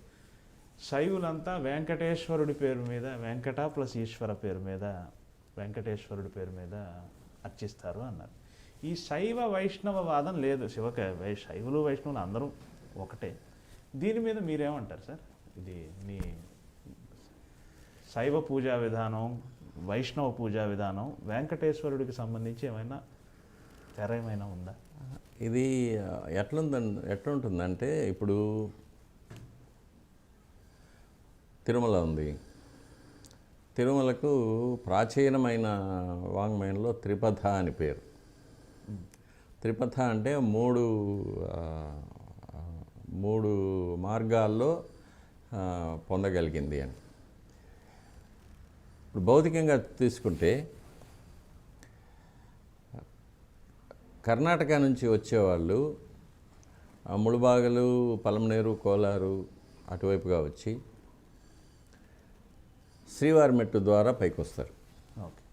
శైవులంతా వెంకటేశ్వరుడి పేరు మీద, వెంకట ప్లస్ ఈశ్వర పేరు మీద, వెంకటేశ్వరుడి పేరు మీద అర్చిస్తారు అన్నారు. ఈ శైవ వైష్ణవ వాదం లేదు, శైవులు వైష్ణవులు అందరూ ఒకటే. దీని మీద మీరేమంటారు సార్? ఇది మీ శైవ పూజా విధానం, వైష్ణవ పూజా విధానం, వెంకటేశ్వరుడికి సంబంధించి ఏమైనా తెర ఏమైనా ఉందా? ఇది ఎట్లుంటుందంటే, ఇప్పుడు తిరుమల ఉంది. తిరుమలకు ప్రాచీనమైన వాంగ్మయంలో త్రిపథ అని పేరు. త్రిపథ అంటే మూడు మార్గాల్లో పొందగలిగింది అని. ఇప్పుడు భౌతికంగా తీసుకుంటే కర్ణాటక నుంచి వచ్చేవాళ్ళు ముళబాగలు, పలమనేరు, కోలారు అటువైపుగా వచ్చి శ్రీవారిమెట్టు ద్వారా పైకి వస్తారు. ఓకే.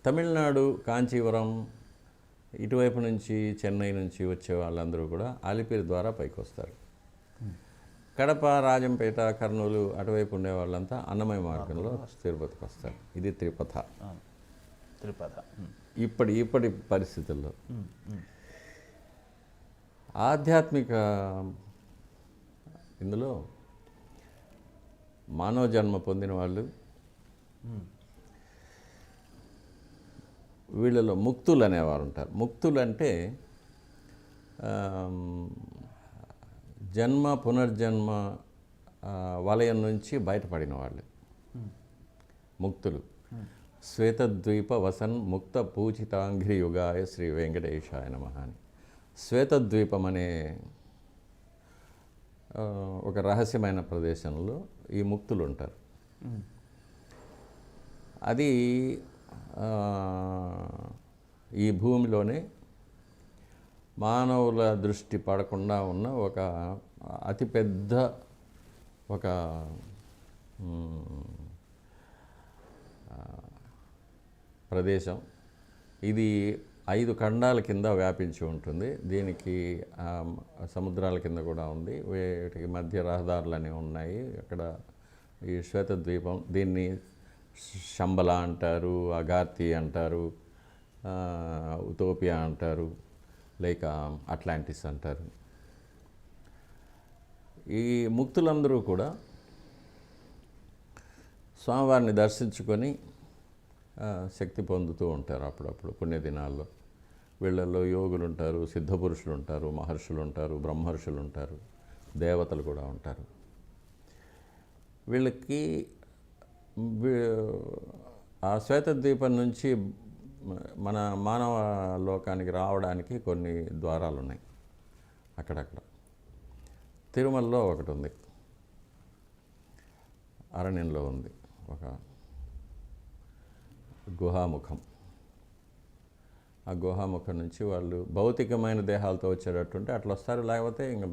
తమిళనాడు కాంచీవరం ఇటువైపు నుంచి, చెన్నై నుంచి వచ్చే వాళ్ళందరూ కూడా ఆలిపిరి ద్వారా పైకి వస్తారు. కడప, రాజంపేట, కర్నూలు అటువైపు ఉండే వాళ్ళంతా అన్నమయ్య మార్గంలో తిరుపతికి వస్తారు. ఇది త్రిపథ. ఇప్పటి పరిస్థితుల్లో ఆధ్యాత్మిక ఇందులో మానవ జన్మ పొందిన వాళ్ళు, వీళ్ళలో ముక్తులు అనేవారు ఉంటారు. ముక్తులు అంటే జన్మ పునర్జన్మ వలయం నుంచి బయటపడిన వాళ్ళు ముక్తులు. శ్వేతద్వీప వసన్ ముక్త పూజితాంఘ్రి యుగాయ శ్రీ వెంకటేశాయ నమః అని. శ్వేతద్వీపం అనే ఒక రహస్యమైన ప్రదేశంలో ఈ ముక్తులు ఉంటారు. అది ఈ భూమిలోనే మానవుల దృష్టి పడకుండా ఉన్న ఒక అతిపెద్ద ఒక ప్రదేశం. ఇది 5 ఖండాల కింద వ్యాపించి ఉంటుంది. దీనికి సముద్రాల కింద కూడా ఉంది. వీటికి మధ్య రహదారులు అనేవి ఉన్నాయి. అక్కడ ఈ శ్వేతద్వీపం, దీన్ని శంబల అంటారు, అగార్తి అంటారు, ఉతోపియా అంటారు, లేక అట్లాంటిస్ అంటారు. ఈ ముక్తులందరూ కూడా స్వామివారిని దర్శించుకొని శక్తి పొందుతూ ఉంటారు అప్పుడప్పుడు పుణ్యదినాల్లో. వీళ్ళల్లో యోగులు ఉంటారు, సిద్ధపురుషులు ఉంటారు, మహర్షులు ఉంటారు, బ్రహ్మర్షులు ఉంటారు, దేవతలు కూడా ఉంటారు. వీళ్ళకి ఆ శ్వేతద్వీపం నుంచి మన మానవ లోకానికి రావడానికి కొన్ని ద్వారాలు ఉన్నాయి అక్కడక్కడ. తిరుమలలో ఒకటి ఉంది, అరణ్యంలో ఉంది ఒక గుహాముఖం. ఆ గుహాముఖం నుంచి వాళ్ళు భౌతికమైన దేహాలతో వచ్చేటట్టుంటే అట్లా వస్తారు. లేకపోతే ఇంకా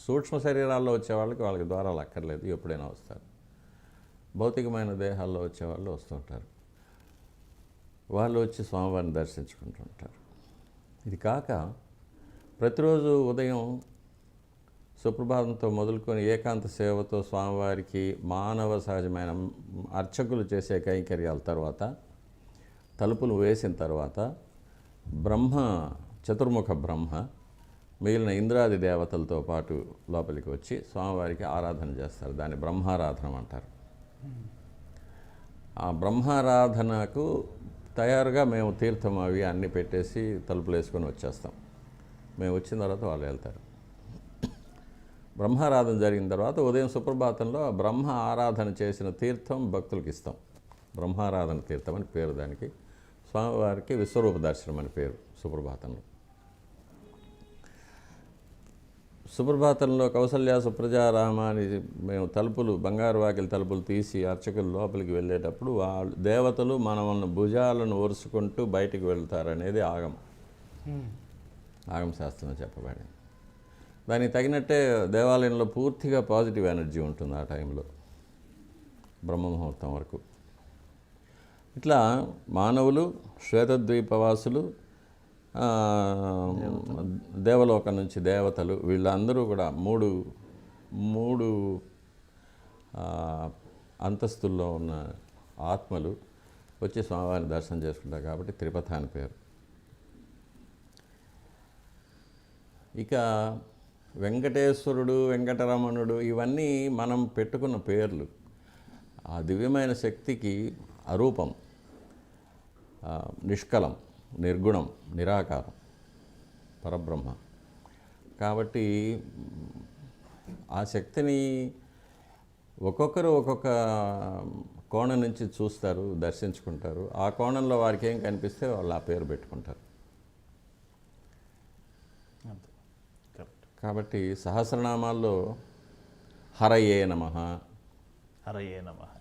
సూక్ష్మ శరీరాల్లో వచ్చే వాళ్ళకి ద్వారాలు అక్కర్లేదు, ఎప్పుడైనా వస్తారు. భౌతికమైన దేహాల్లో వచ్చేవాళ్ళు వస్తుంటారు. వాళ్ళు వచ్చి స్వామివారిని దర్శించుకుంటుంటారు. ఇది కాక ప్రతిరోజు ఉదయం సుప్రభాతంతో మొదలుకొని ఏకాంత సేవతో స్వామివారికి మానవ సహజమైన అర్చకులు చేసే కైంకర్యాల తర్వాత, తలుపులు వేసిన తర్వాత చతుర్ముఖ బ్రహ్మ మిగిలిన ఇంద్రాది దేవతలతో పాటు లోపలికి వచ్చి స్వామివారికి ఆరాధన చేస్తారు. దాన్ని బ్రహ్మారాధన అంటారు. ఆ బ్రహ్మారాధనకు తయారుగా మేము తీర్థం అవి అన్నీ పెట్టేసి తలుపులు వేసుకొని వచ్చేస్తాం. మేము వచ్చిన తర్వాత వాళ్ళు వెళ్తారు. బ్రహ్మారాధన జరిగిన తర్వాత ఉదయం సుప్రభాతంలో బ్రహ్మ ఆరాధన చేసిన తీర్థం భక్తులకు ఇస్తాం. బ్రహ్మారాధన తీర్థం అని పేరు దానికి. స్వామివారికి విశ్వరూప దర్శనం అని పేరు సుప్రభాతంలో. సుప్రభాతంలో కౌసల్య సుప్రజారామ అని మేము బంగారు వాకిలి తలుపులు తీసి అర్చకులు లోపలికి వెళ్ళేటప్పుడు వాళ్ళు దేవతలు మనల్ని భుజాలను ఒరుసుకుంటూ బయటికి వెళ్తారనేది ఆగమ శాస్త్రంలో చెప్పబడింది. దానికి తగినట్టే దేవాలయంలో పూర్తిగా పాజిటివ్ ఎనర్జీ ఉంటుంది ఆ టైంలో, బ్రహ్మముహూర్తం వరకు. ఇట్లా మానవులు, శ్వేతద్వీపవాసులు, దేవలోకం నుంచి దేవతలు, వీళ్ళందరూ కూడా మూడు అంతస్తుల్లో ఉన్న ఆత్మలు వచ్చి స్వామివారిని దర్శనం చేసుకుంటారు కాబట్టి తిరుపతి అని పేరు. ఇక వెంకటేశ్వరుడు, వెంకటరమణుడు ఇవన్నీ మనం పెట్టుకున్న పేర్లు. ఆ దివ్యమైన శక్తికి అరూపం, నిష్కలం, నిర్గుణం, నిరాకారం, పరబ్రహ్మ. కాబట్టి ఆ శక్తిని ఒక్కొక్కరు ఒక్కొక్క కోణం నుంచి చూస్తారు, దర్శించుకుంటారు. ఆ కోణంలో వారికి ఏం కనిపిస్తే వాళ్ళు ఆ పేరు పెట్టుకుంటారు. కాబట్టి సహస్రనామాల్లో హరయే నమః, హరయే నమః,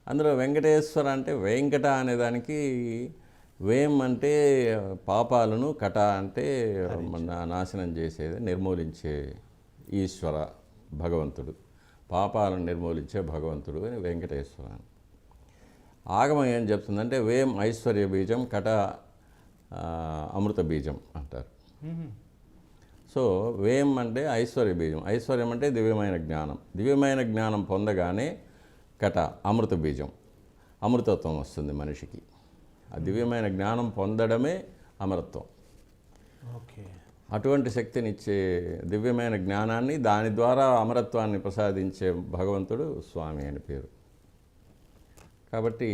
అందులో వెంకటేశ్వర అంటే వెంకట అనేదానికి వేం అంటే పాపాలను, కట అంటే నాశనం చేసేది, నిర్మూలించే ఈశ్వర భగవంతుడు, పాపాలను నిర్మూలించే భగవంతుడు అని వెంకటేశ్వర. ఆగమం ఏం చెప్తుందంటే వేం ఐశ్వర్య బీజం, కట అమృత బీజం అంటారు. సో వేం అంటే ఐశ్వర్య బీజం, ఐశ్వర్యం అంటే దివ్యమైన జ్ఞానం, దివ్యమైన జ్ఞానం పొందగానే కట అమృత బీజం, అమృతత్వం వస్తుంది మనిషికి. ఆ దివ్యమైన జ్ఞానం పొందడమే అమరత్వం. ఓకే. అటువంటి శక్తినిచ్చే దివ్యమైన జ్ఞానాన్ని, దాని ద్వారా అమరత్వాన్ని ప్రసాదించే భగవంతుడు స్వామి అని పేరు. కాబట్టి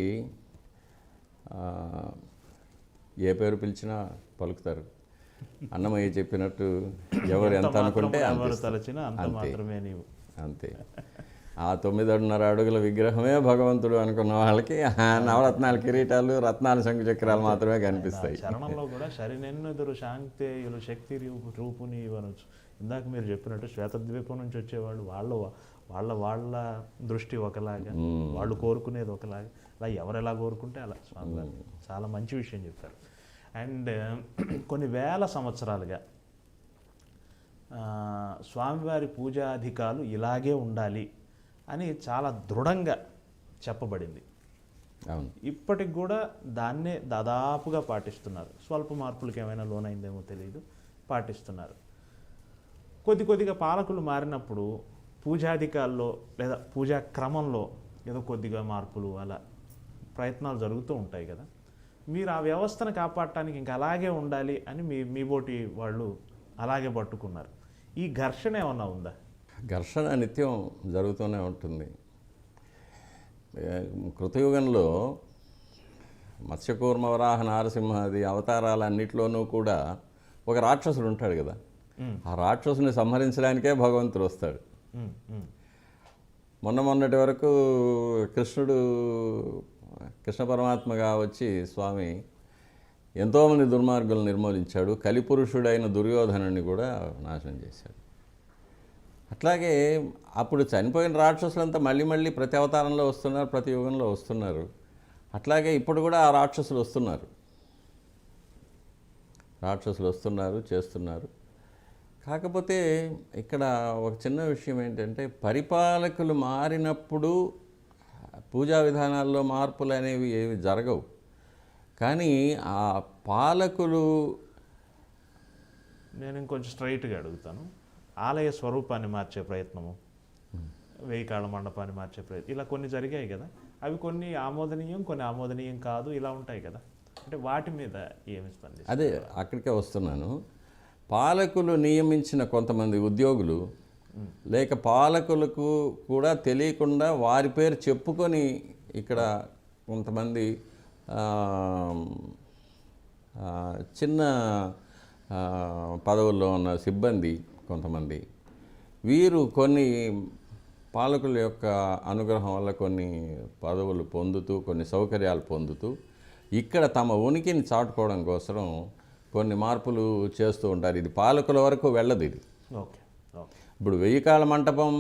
ఏ పేరు పిలిచినా పలుకుతారు. అన్నమయ్య చెప్పినట్టు ఎవరు ఎంత అనుకుంటే అంతే. ఆ 9.5 అడుగుల విగ్రహమే భగవంతుడు అనుకున్న వాళ్ళకి నవరత్నాల కిరీటాలు, రత్నాల శంఖ చక్రాలు మాత్రమే కనిపిస్తాయి. చరణంలో కూడా శరీరెన్నెదురు శాంక్తేయులు శక్తి రూపుని ఇవ్వనొచ్చు. ఇందాక మీరు చెప్పినట్టు శ్వేతద్వీపం నుంచి వచ్చేవాళ్ళు వాళ్ళ దృష్టి ఒకలాగా, వాళ్ళు కోరుకునేది ఒకలాగా, అలా ఎవరు ఎలా కోరుకుంటే అలా స్వామివారు చాలా మంచి విషయం చెప్పారు. అండ్ కొన్ని వేల సంవత్సరాలుగా స్వామివారి పూజాధికాలు ఇలాగే ఉండాలి అని చాలా దృఢంగా చెప్పబడింది. అవును. ఇప్పటికి కూడా దాన్నే దాదాపుగా పాటిస్తున్నారు. స్వల్ప మార్పులకు ఏమైనా లోనైందేమో తెలియదు, పాటిస్తున్నారు. కొద్దిగా పాలకులు మారినప్పుడు పూజాధికాల్లో లేదా పూజా క్రమంలో ఏదో కొద్దిగా మార్పులు అలా ప్రయత్నాలు జరుగుతూ ఉంటాయి కదా. మీరు ఆ వ్యవస్థను కాపాడటానికి ఇంకా అలాగే ఉండాలి అని మీ బోటి వాళ్ళు అలాగే పట్టుకున్నారు. ఈ ఘర్షణ ఏమన్నా ఉందా? ఘర్షణ నిత్యం జరుగుతూనే ఉంటుంది. కృతయుగంలో మత్స్యకూర్మ వరాహ నారసింహాది అవతారాలన్నిటిలోనూ కూడా ఒక రాక్షసుడు ఉంటాడు కదా. ఆ రాక్షసుని సంహరించడానికే భగవంతుడు వస్తాడు. మొన్నటి వరకు కృష్ణ పరమాత్మగా వచ్చి స్వామి ఎంతోమంది దుర్మార్గులను నిర్మూలించాడు. కలిపురుషుడైన దుర్యోధనుని కూడా నాశనం చేశాడు. అట్లాగే అప్పుడు చనిపోయిన రాక్షసులంతా మళ్ళీ ప్రతి అవతారంలో వస్తున్నారు, ప్రతి యుగంలో వస్తున్నారు. అట్లాగే ఇప్పుడు కూడా ఆ రాక్షసులు వస్తున్నారు, చేస్తున్నారు. కాకపోతే ఇక్కడ ఒక చిన్న విషయం ఏంటంటే, పరిపాలకులు మారినప్పుడు పూజా విధానాల్లో మార్పులు అనేవి ఏవి జరగవు. కానీ ఆ పాలకులు, నేను ఇంకొంచెం స్ట్రైట్గా అడుగుతాను, ఆలయ స్వరూపాన్ని మార్చే ప్రయత్నము, 1000 కాళ్ళ మండపాన్ని మార్చే ప్రయత్నం, ఇలా కొన్ని జరిగాయి కదా. అవి కొన్ని ఆమోదనీయం, కొన్ని ఆమోదనీయం కాదు, ఇలా ఉంటాయి కదా. అంటే వాటి మీద ఏమి స్పందిస్తారు? అదే అక్కడికే వస్తున్నాను. పాలకులు నియమించిన కొంతమంది ఉద్యోగులు, లేక పాలకులకు కూడా తెలియకుండా వారి పేరు చెప్పుకొని ఇక్కడ కొంతమంది చిన్న పదవుల్లో ఉన్న సిబ్బంది కొంతమంది, వీరు కొన్ని పాలకుల యొక్క అనుగ్రహం వల్ల కొన్ని పదవులు పొందుతూ, కొన్ని సౌకర్యాలు పొందుతూ ఇక్కడ తమ ఉనికిని చాటుకోవడం కోసం కొన్ని మార్పులు చేస్తూ ఉంటారు. ఇది పాలకుల వరకు వెళ్ళదు. ఇది ఓకే. ఇప్పుడు 1000 కాళ్ళ మంటపం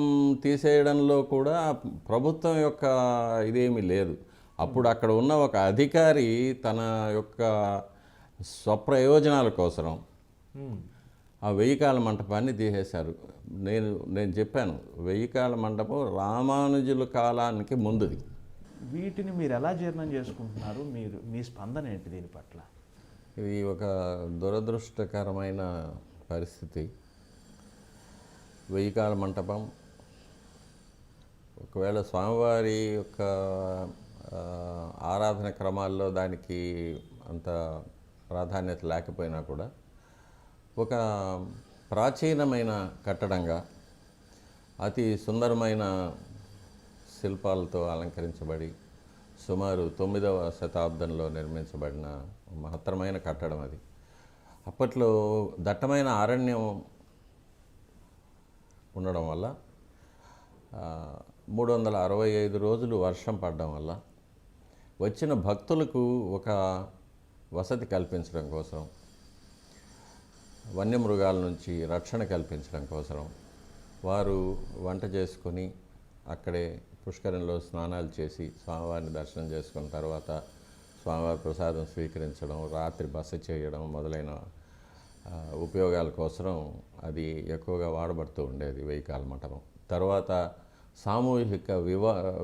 తీసేయడంలో కూడా ప్రభుత్వం యొక్క ఇదేమీ లేదు. అప్పుడు అక్కడ ఉన్న ఒక అధికారి తన యొక్క స్వప్రయోజనాల కోసం ఆ 1000 కాళ్ళ మంటపాన్ని తీసేశారు. నేను చెప్పాను, 1000 కాళ్ళ మంటపం రామానుజుల కాలానికి ముందుది. వీటిని మీరు ఎలా జీర్ణం చేసుకుంటున్నారు? మీ స్పందన ఏంటి దీని పట్ల? ఇది ఒక దురదృష్టకరమైన పరిస్థితి. 1000 కాళ్ళ మంటపం ఒకవేళ స్వామివారి యొక్క ఆరాధన క్రమాల్లో దానికి అంత ప్రాధాన్యత లేకపోయినా కూడా ఒక ప్రాచీనమైన కట్టడంగా అతి సుందరమైన శిల్పాలతో అలంకరించబడి సుమారు 9వ శతాబ్దంలో నిర్మించబడిన మహత్తరమైన కట్టడం అది. అప్పట్లో దట్టమైన అరణ్యం ఉండడం వల్ల 365 రోజులు వర్షం పడడం వల్ల వచ్చిన భక్తులకు ఒక వసతి కల్పించడం కోసం, వన్యమృగాల నుంచి రక్షణ కల్పించడం కోసం వారు వంట చేసుకొని అక్కడే పుష్కరంలో స్నానాలు చేసి స్వామివారిని దర్శనం చేసుకున్న తర్వాత స్వామివారి ప్రసాదం స్వీకరించడం, రాత్రి బస చేయడం మొదలైన ఉపయోగాల కోసం అది ఎక్కువగా వాడబడుతూ ఉండేది 1000 కాళ్ళ మంటపం. తర్వాత సామూహిక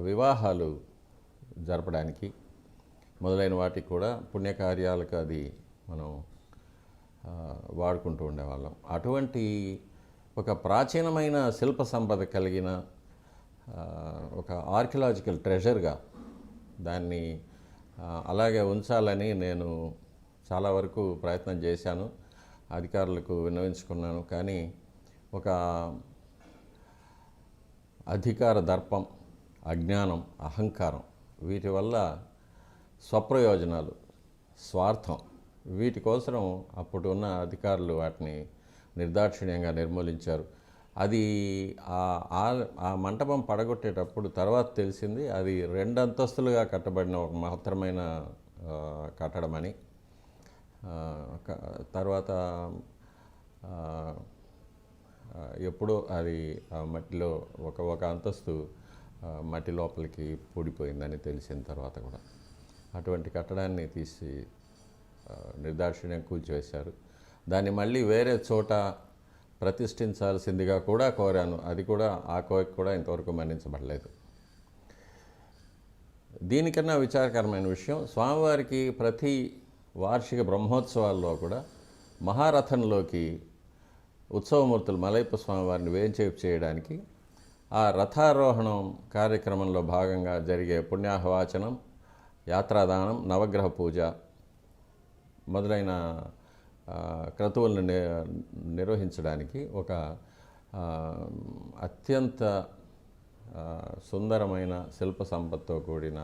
వివాహాలు జరపడానికి మొదలైన వాటికి కూడా పుణ్యకార్యాలకు అది మనం వాడుకుంటూ ఉండేవాళ్ళం. అటువంటి ఒక ప్రాచీనమైన శిల్ప సంపద కలిగిన ఒక ఆర్కియలాజికల్ ట్రెజర్గా దాన్ని అలాగే ఉంచాలని నేను చాలా వరకు ప్రయత్నం చేశాను, అధికారులకు విన్నవించుకున్నాను. కానీ ఒక అధికార దర్పం, అజ్ఞానం, అహంకారం, వీటి వల్ల స్వప్రయోజనాలు, స్వార్థం, వీటి కోసం అప్పుడు ఉన్న అధికారులు వాటిని నిర్దాక్షిణ్యంగా నిర్మూలించారు. అది ఆ మంటపం పడగొట్టేటప్పుడు తర్వాత తెలిసింది అది 2 అంతస్తులుగా కట్టబడిన ఒక మహత్తరమైన కట్టడమని. తర్వాత ఎప్పుడో అది ఆ మట్టిలో ఒక అంతస్తు మట్టి లోపలికి పూడిపోయిందని తెలిసిన తర్వాత కూడా అటువంటి కట్టడాన్ని తీసి నిర్దాక్షిణ్యం కూల్చివేశారు. దాన్ని మళ్ళీ వేరే చోట ప్రతిష్ఠించాల్సిందిగా కూడా కోరాను. అది కూడా ఆ కోరిక కూడా ఇంతవరకు మన్నించబడలేదు. దీనికన్నా విచారకరమైన విషయం, స్వామివారికి ప్రతి వార్షిక బ్రహ్మోత్సవాల్లో కూడా మహారథంలోకి ఉత్సవమూర్తులు మలయప్ప స్వామివారిని వేంచేపు చేయడానికి ఆ రథారోహణం కార్యక్రమంలో భాగంగా జరిగే పుణ్యాహవాచనం, యాత్రాదానం, నవగ్రహ పూజ మొదలైన క్రతువులను నిర్వహించడానికి ఒక అత్యంత సుందరమైన శిల్ప సంపత్తో కూడిన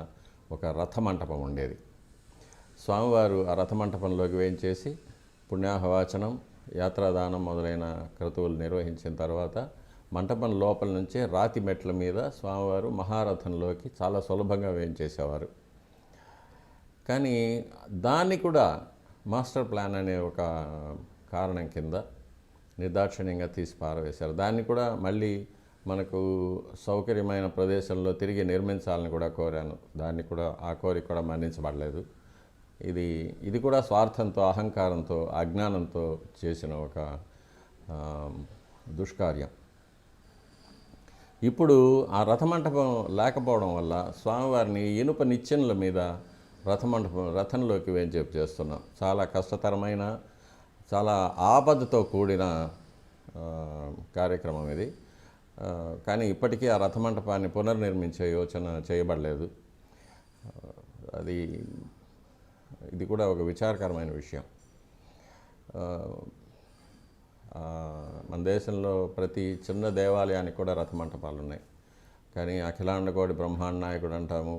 ఒక రథమంటపం ఉండేది. స్వామివారు ఆ రథమంటపంలోకి వేయించేసి పుణ్యాహవాచనం, యాత్రాదానం మొదలైన క్రతువులు నిర్వహించిన తర్వాత మంటపం లోపల నుంచే రాతి మెట్ల మీద స్వామివారు మహారథంలోకి చాలా సులభంగా వేయించేసేవారు. కానీ దాన్ని కూడా మాస్టర్ ప్లాన్ అనే ఒక కారణం కింద నిర్దాక్షిణ్యంగా తీసి పారవేశారు. దాన్ని కూడా మళ్ళీ మనకు సౌకర్యమైన ప్రదేశంలో తిరిగి నిర్మించాలని కూడా కోరాను. దాన్ని కూడా ఆ కోరిక కూడా మన్నించబడలేదు. ఇది కూడా స్వార్థంతో, అహంకారంతో, అజ్ఞానంతో చేసిన ఒక దుష్కార్యం. ఇప్పుడు ఆ రథమంటపం లేకపోవడం వల్ల స్వామివారిని ఇనుప నిచ్చెనల మీద రథంలోకి వేంచేపు చేస్తున్నాం. చాలా కష్టతరమైన, చాలా ఆపదతో కూడిన కార్యక్రమం ఇది. కానీ ఇప్పటికీ ఆ రథమంటపాన్ని పునర్నిర్మించే యోచన చేయబడలేదు. ఇది కూడా ఒక విచారకరమైన విషయం. మన దేశంలో ప్రతి చిన్న దేవాలయానికి కూడా రథమంటపాలు ఉన్నాయి. కానీ అఖిలాండకోటి బ్రహ్మాండ నాయకుడు అంటాము,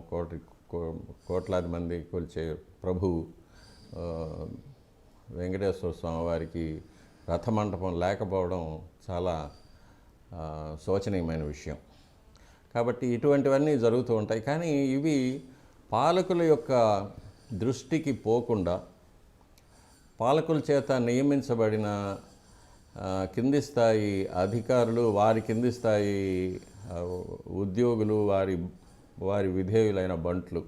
కోట్లాది మంది కొలిచే ప్రభువు వెంకటేశ్వర స్వామి వారికి రథమంటపం లేకపోవడం చాలా శోచనీయమైన విషయం. కాబట్టి ఇటువంటివన్నీ జరుగుతూ ఉంటాయి. కానీ ఇవి పాలకుల యొక్క దృష్టికి పోకుండా పాలకుల చేత నియమించబడిన కింది స్థాయి అధికారులు, వారి కింది స్థాయి ఉద్యోగులు, వారి విధేయులైన బంట్లు,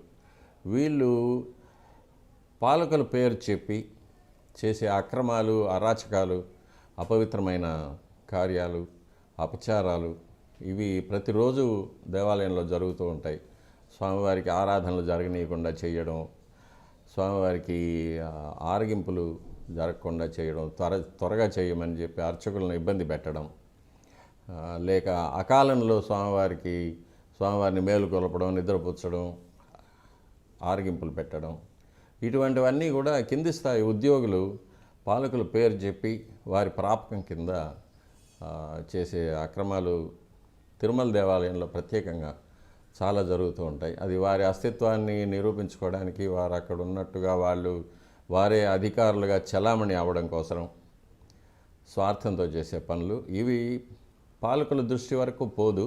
వీళ్ళు పాలకుల పేరు చెప్పి చేసే అక్రమాలు, అరాచకాలు, అపవిత్రమైన కార్యాలు, అపచారాలు ఇవి ప్రతిరోజు దేవాలయంలో జరుగుతూ ఉంటాయి. స్వామివారికి ఆరాధనలు జరగనీయకుండా చేయడం, స్వామివారికి ఆరగింపులు జరగకుండా చేయడం, త్వరగా చేయమని చెప్పి అర్చకులను ఇబ్బంది పెట్టడం, లేక అకాలంలో స్వామివారిని మేలుకొలపడం, నిద్రపుచ్చడం, ఆరగింపులు పెట్టడం, ఇటువంటివన్నీ కూడా కింది స్థాయి ఉద్యోగులు పాలకుల పేరు చెప్పి వారి ప్రాపకం కింద చేసే అక్రమాలు తిరుమల దేవాలయంలో ప్రత్యేకంగా చాలా జరుగుతూ ఉంటాయి. అది వారి అస్తిత్వాన్ని నిరూపించుకోవడానికి, వారు అక్కడ ఉన్నట్టుగా వారే అధికారులుగా చలామణి అవ్వడం కోసం స్వార్థంతో చేసే పనులు. ఇవి పాలకుల దృష్టి వరకు పోదు.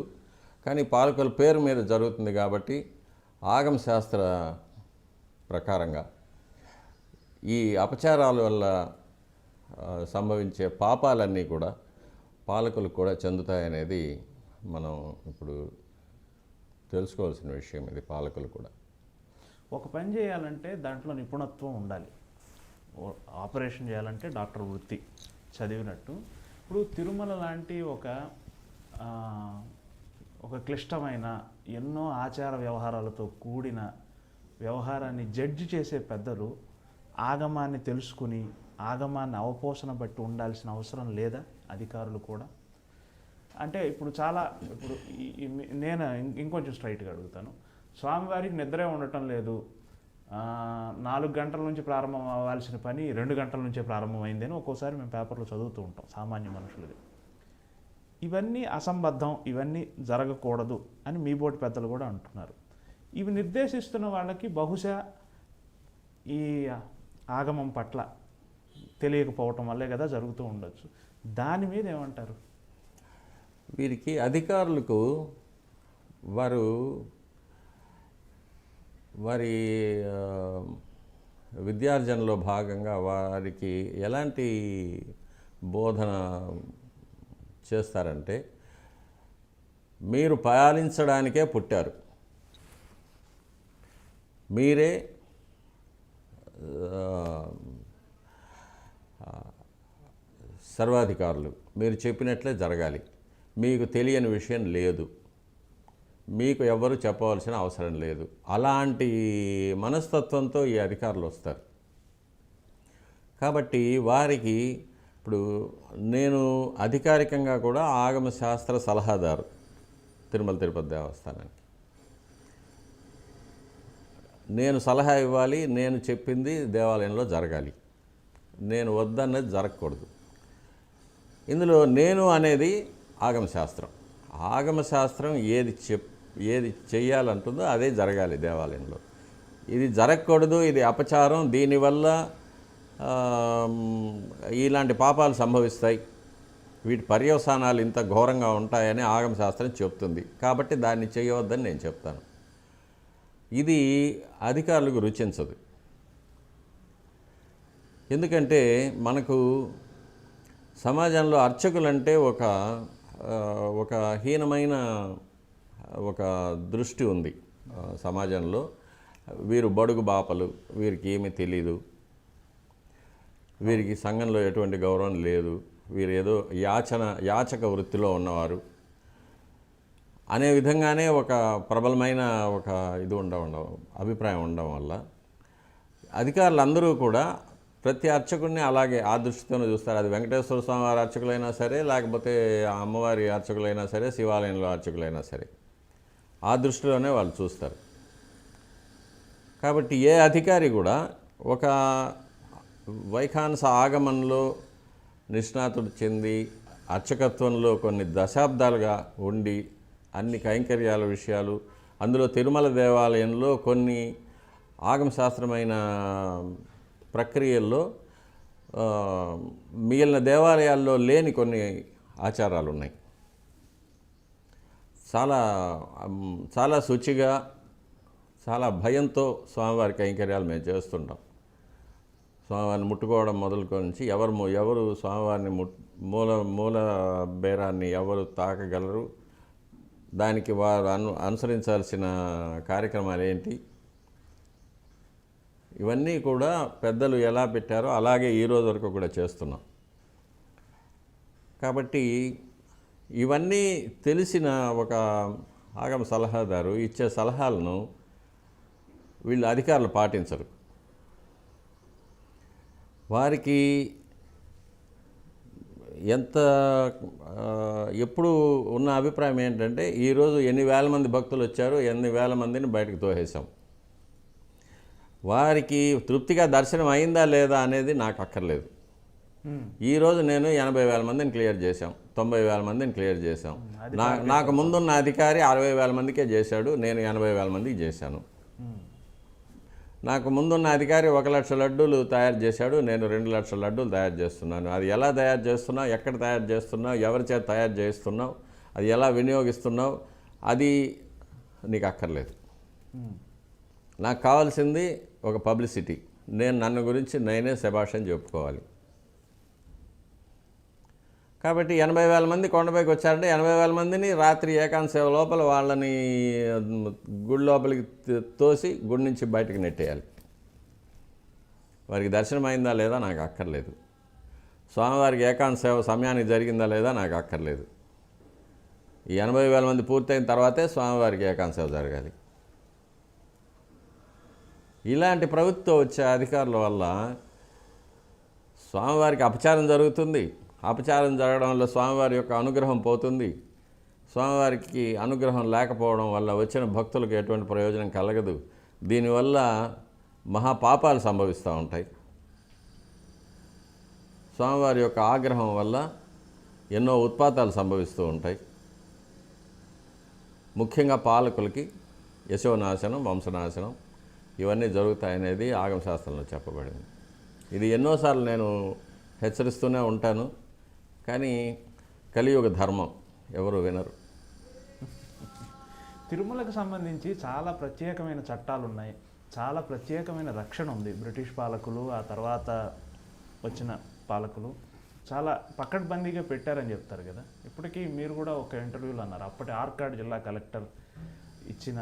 కానీ పాలకుల పేరు మీద జరుగుతుంది కాబట్టి ఆగమ శాస్త్ర ప్రకారంగా ఈ అపచారాల వల్ల సంభవించే పాపాలన్నీ కూడా పాలకులకు కూడా చెందుతాయనేది మనం ఇప్పుడు తెలుసుకోవాల్సిన విషయం. ఇది పాలకులు కూడా ఒక పని చేయాలంటే దాంట్లో నిపుణత్వం ఉండాలి. ఆపరేషన్ చేయాలంటే డాక్టర్ వృత్తి చదివినట్టు. ఇప్పుడు తిరుమల లాంటి ఒక క్లిష్టమైన, ఎన్నో ఆచార వ్యవహారాలతో కూడిన వ్యవహారాన్ని జడ్జి చేసే పెద్దలు ఆగమాన్ని తెలుసుకుని ఆగమాన్ని అవపోసన బట్టి ఉండాల్సిన అవసరం లేదా? అధికారులు కూడా అంటే ఇప్పుడు నేను ఇంకొంచెం స్ట్రైట్గా అడుగుతాను. స్వామివారికి నిద్రే ఉండటం లేదు, 4 గంటల నుంచి ప్రారంభం అవ్వాల్సిన పని 2 గంటల నుంచే ప్రారంభమైంది అని ఒక్కోసారి మేము పేపర్లో చదువుతూ ఉంటాం సామాన్య మనుషులది. ఇవన్నీ అసంబద్ధం, ఇవన్నీ జరగకూడదు అని మీ బోటి పెద్దలు కూడా అంటున్నారు. ఇవి నిర్దేశిస్తున్న వాళ్ళకి బహుశా ఈ ఆగమం పట్ల తెలియకపోవటం వల్లే కదా జరుగుతూ ఉండొచ్చు. దాని మీద ఏమంటారు? వీరికి అధికారులకు వారి విద్యార్జనలో భాగంగా వారికి ఎలాంటి బోధన చేస్తారంటే, మీరు పాలించడానికే పుట్టారు, మీరే సర్వాధికారులు, మీరు చెప్పినట్లే జరగాలి, మీకు తెలియని విషయం లేదు, మీకు ఎవ్వరూ చెప్పవలసిన అవసరం లేదు, అలాంటి మనస్తత్వంతో ఈ అధికారులు వస్తారు. కాబట్టి వారికి ఇప్పుడు నేను అధికారికంగా కూడా ఆగమ శాస్త్ర సలహాదారు తిరుమల తిరుపతి దేవస్థానానికి. నేను సలహా ఇవ్వాలి, నేను చెప్పింది దేవాలయంలో జరగాలి, నేను వద్దన్నది జరగకూడదు. ఇందులో నేను అనేది ఆగమశాస్త్రం. ఆగమశాస్త్రం ఏది చెయ్యాలంటుందో అదే జరగాలి దేవాలయంలో. ఇది జరగకూడదు, ఇది అపచారం, దీనివల్ల ఇలాంటి పాపాలు సంభవిస్తాయి, వీటి పర్యవసానాలు ఇంత ఘోరంగా ఉంటాయని ఆగమశాస్త్రం చెప్తుంది. కాబట్టి దాన్ని చేయవద్దని నేను చెప్తాను. ఇది అధికారులకు రుచించదు. ఎందుకంటే మనకు సమాజంలో అర్చకులంటే ఒక హీనమైన ఒక దృష్టి ఉంది సమాజంలో. వీరు బడుగు బాపలు, వీరికి ఏమీ తెలీదు, వీరికి సంఘంలో ఎటువంటి గౌరవం లేదు, వీరు ఏదో యాచక వృత్తిలో ఉన్నవారు అనే విధంగానే ఒక ప్రబలమైన ఒక అభిప్రాయం ఉండడం వల్ల అధికారులందరూ కూడా ప్రతి అర్చకుడిని అలాగే ఆ దృష్టితోనే చూస్తారు. అది వెంకటేశ్వర స్వామి వారి అర్చకులైనా సరే, లేకపోతే అమ్మవారి అర్చకులైనా సరే, శివాలయంలో అర్చకులైనా సరే, ఆ దృష్టిలోనే వాళ్ళు చూస్తారు. కాబట్టి ఏ అధికారి కూడా ఒక వైఖానస ఆగమనంలో నిష్ణాతుడు చెంది అర్చకత్వంలో కొన్ని దశాబ్దాలుగా ఉండి అన్ని కైంకర్యాల విషయాలు, అందులో తిరుమల దేవాలయంలో కొన్ని ఆగమశాస్త్రమైన ప్రక్రియల్లో మిగిలిన దేవాలయాల్లో లేని కొన్ని ఆచారాలు ఉన్నాయి. చాలా శుచిగా, చాలా భయంతో స్వామివారి కైంకర్యాలు మేము చేస్తుంటాం. స్వామివారిని ముట్టుకోవడం మొదలుకొని ఎవరు స్వామివారిని మూల బేరాన్ని ఎవరు తాకగలరు, దానికి వారు అనుసరించాల్సిన కార్యక్రమాలు ఏంటి, ఇవన్నీ కూడా పెద్దలు ఎలా పెట్టారో అలాగే ఈ రోజు వరకు కూడా చేస్తున్నాం. కాబట్టి ఇవన్నీ తెలిసిన ఒక ఆగమ సలహాదారు ఇచ్చే సలహాలను వీళ్ళు అధికారులు పాటించరు. వారికి ఎప్పుడు ఉన్న అభిప్రాయం ఏంటంటే, ఈరోజు ఎన్ని వేల మంది భక్తులు వచ్చారు, ఎన్ని వేల మందిని బయటకు తోసేసాం, వారికి తృప్తిగా దర్శనం అయిందా లేదా అనేది నాకు అక్కర్లేదు. ఈరోజు నేను 80,000 మందిని క్లియర్ చేశాం, 90,000 మందిని క్లియర్ చేశాం. నాకు ముందున్న అధికారి 60,000 మందికే చేశాడు, నేను 80,000 మందికి చేశాను. నాకు ముందున్న అధికారి 1,00,000 లడ్డూలు తయారు చేశాడు, నేను 2,00,000 లడ్డూలు తయారు చేస్తున్నాను. అది ఎలా తయారు చేస్తున్నావు, ఎక్కడ తయారు చేస్తున్నావు, ఎవరి చేత తయారు చేస్తున్నావు, అది ఎలా వినియోగిస్తున్నావు, అది నీకు అక్కర్లేదు. నాకు కావాల్సింది ఒక పబ్లిసిటీ. నన్ను గురించి నేనే శభాష్ అని చెప్పుకోవాలి. కాబట్టి 80,000 మంది కొండపైకి వచ్చారంటే 80,000 మందిని రాత్రి ఏకాంత సేవ లోపల వాళ్ళని గుడి లోపలికి తోసి గుడి నుంచి బయటకు నెట్టేయాలి. వారికి దర్శనం అయిందా లేదా నాకు అక్కర్లేదు. స్వామివారికి ఏకాంత సేవ సమయానికి జరిగిందా లేదా నాకు అక్కర్లేదు. ఈ 80,000 మంది పూర్తయిన తర్వాతే స్వామివారికి ఏకాంత సేవ జరగాలి. ఇలాంటి ప్రవృత్తితో వచ్చే అధికారుల వల్ల స్వామివారికి అపచారం జరుగుతుంది. అపచారం జరగడం వల్ల స్వామివారి యొక్క అనుగ్రహం పోతుంది. స్వామివారికి అనుగ్రహం లేకపోవడం వల్ల వచ్చిన భక్తులకు ఎటువంటి ప్రయోజనం కలగదు. దీనివల్ల మహాపాపాలు సంభవిస్తూ ఉంటాయి. స్వామివారి యొక్క ఆగ్రహం వల్ల ఎన్నో ఉత్పాతాలు సంభవిస్తూ ఉంటాయి. ముఖ్యంగా పాలకులకి యశోనాశనం, వంశనాశనం ఇవన్నీ జరుగుతాయనేది ఆగమశాస్త్రంలో చెప్పబడింది. ఇది ఎన్నోసార్లు నేను హెచ్చరిస్తూనే ఉంటాను, కానీ కలియుగ ధర్మం ఎవరు వినరు. తిరుమలకు సంబంధించి చాలా ప్రత్యేకమైన చట్టాలు ఉన్నాయి, చాలా ప్రత్యేకమైన రక్షణ ఉంది. బ్రిటిష్ పాలకులు, ఆ తర్వాత వచ్చిన పాలకులు చాలా పకడ్బందీగా పెట్టారని చెప్తారు కదా. ఇప్పటికీ మీరు కూడా ఒక ఇంటర్వ్యూలో అన్నారు, అప్పటి ఆర్కాడ్ జిల్లా కలెక్టర్ ఇచ్చిన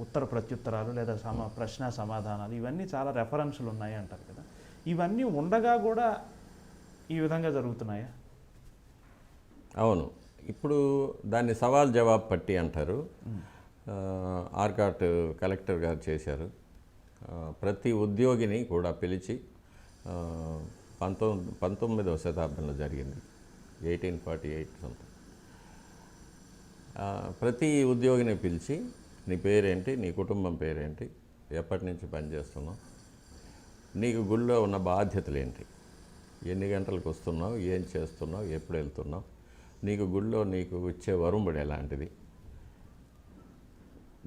ఉత్తర ప్రత్యుత్తరాలు లేదా ప్రశ్న సమాధానాలు ఇవన్నీ చాలా రెఫరెన్స్లు ఉన్నాయి అంటారు కదా. ఇవన్నీ ఉండగా కూడా ఈ విధంగా జరుగుతున్నాయా? అవును, ఇప్పుడు దాన్ని సవాల్ జవాబు పట్టి అంటారు. ఆర్కాట్ కలెక్టర్ గారు చేశారు. ప్రతి ఉద్యోగిని కూడా పిలిచి 19వ శతాబ్దంలో జరిగింది, 1848 సంథింగ్. ప్రతి ఉద్యోగిని పిలిచి నీ పేరేంటి, నీ కుటుంబం పేరేంటి, ఎప్పటి నుంచి పనిచేస్తున్నావు, నీకు గుళ్ళో ఉన్న బాధ్యతలు ఏంటి, ఎన్ని గంటలకు వస్తున్నావు, ఏం చేస్తున్నావు, ఎప్పుడు వెళ్తున్నావు, నీకు గుళ్ళో నీకు ఇచ్చే వరుంబడి ఎలాంటిది,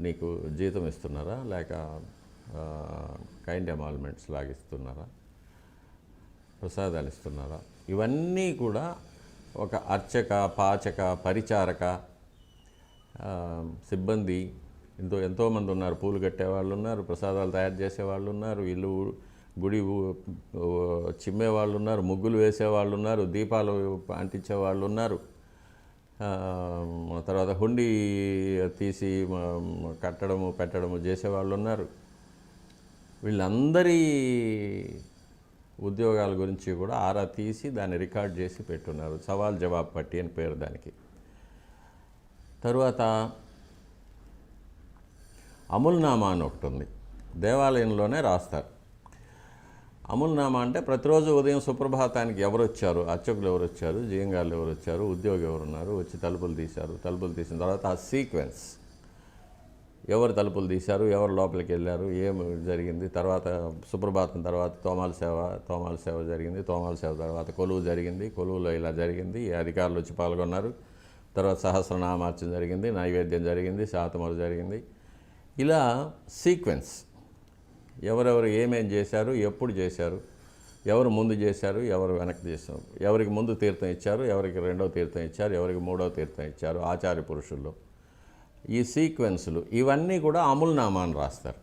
నీకు జీతం ఇస్తున్నారా లేక కైండ్ ఎమాల్మెంట్స్ లాగా ఇస్తున్నారా, ప్రసాదాలు ఇస్తున్నారా, ఇవన్నీ కూడా ఒక అర్చక, పాచక, పరిచారక సిబ్బంది ఎంతోమంది ఉన్నారు. పూలు కట్టేవాళ్ళు ఉన్నారు, ప్రసాదాలు తయారు చేసేవాళ్ళు ఉన్నారు, ఇల్లు గుడి చిమ్మేవాళ్ళు ఉన్నారు, ముగ్గులు వేసేవాళ్ళు ఉన్నారు, దీపాలు అంటించేవాళ్ళు ఉన్నారు, తర్వాత హుండీ తీసి కట్టడము పెట్టడము చేసేవాళ్ళు ఉన్నారు. వీళ్ళందరి ఉద్యోగాల గురించి కూడా ఆరా తీసి దాన్ని రికార్డ్ చేసి పెట్టున్నారు. సవాల్ జవాబు పట్టి అని పేరు దానికి. తరువాత అముల్నామా అని ఒకటి ఉంది, దేవాలయంలోనే రాస్తారు. అముల్నామా అంటే ప్రతిరోజు ఉదయం సుప్రభాతానికి ఎవరు వచ్చారు, అర్చకులు ఎవరు వచ్చారు, జియంగాళ్ళు ఎవరు వచ్చారు, ఉద్యోగి ఎవరున్నారు, వచ్చి తలుపులు తీశారు, తలుపులు తీసిన తర్వాత ఆ సీక్వెన్స్, ఎవరు తలుపులు తీశారు, ఎవరు లోపలికి వెళ్ళారు, ఏం జరిగింది, తర్వాత సుప్రభాతం తర్వాత తోమాల సేవ జరిగింది, తోమాల సేవ తర్వాత కొలువు జరిగింది, కొలువులో ఇలా జరిగింది, ఈ అధికారులు వచ్చి పాల్గొన్నారు, తర్వాత సహస్రనామార్చన జరిగింది, నైవేద్యం జరిగింది, శాతములు జరిగింది. ఇలా సీక్వెన్స్, ఎవరెవరు ఏమేం చేశారు, ఎప్పుడు చేశారు, ఎవరు ముందు చేశారు, ఎవరు వెనక్కి చేశారు, ఎవరికి ముందు తీర్థం ఇచ్చారు, ఎవరికి రెండవ తీర్థం ఇచ్చారు, ఎవరికి మూడవ తీర్థం ఇచ్చారు, ఆచార్య పురుషుల్లో ఈ సీక్వెన్సులు ఇవన్నీ కూడా అముల్నామాని రాస్తారు.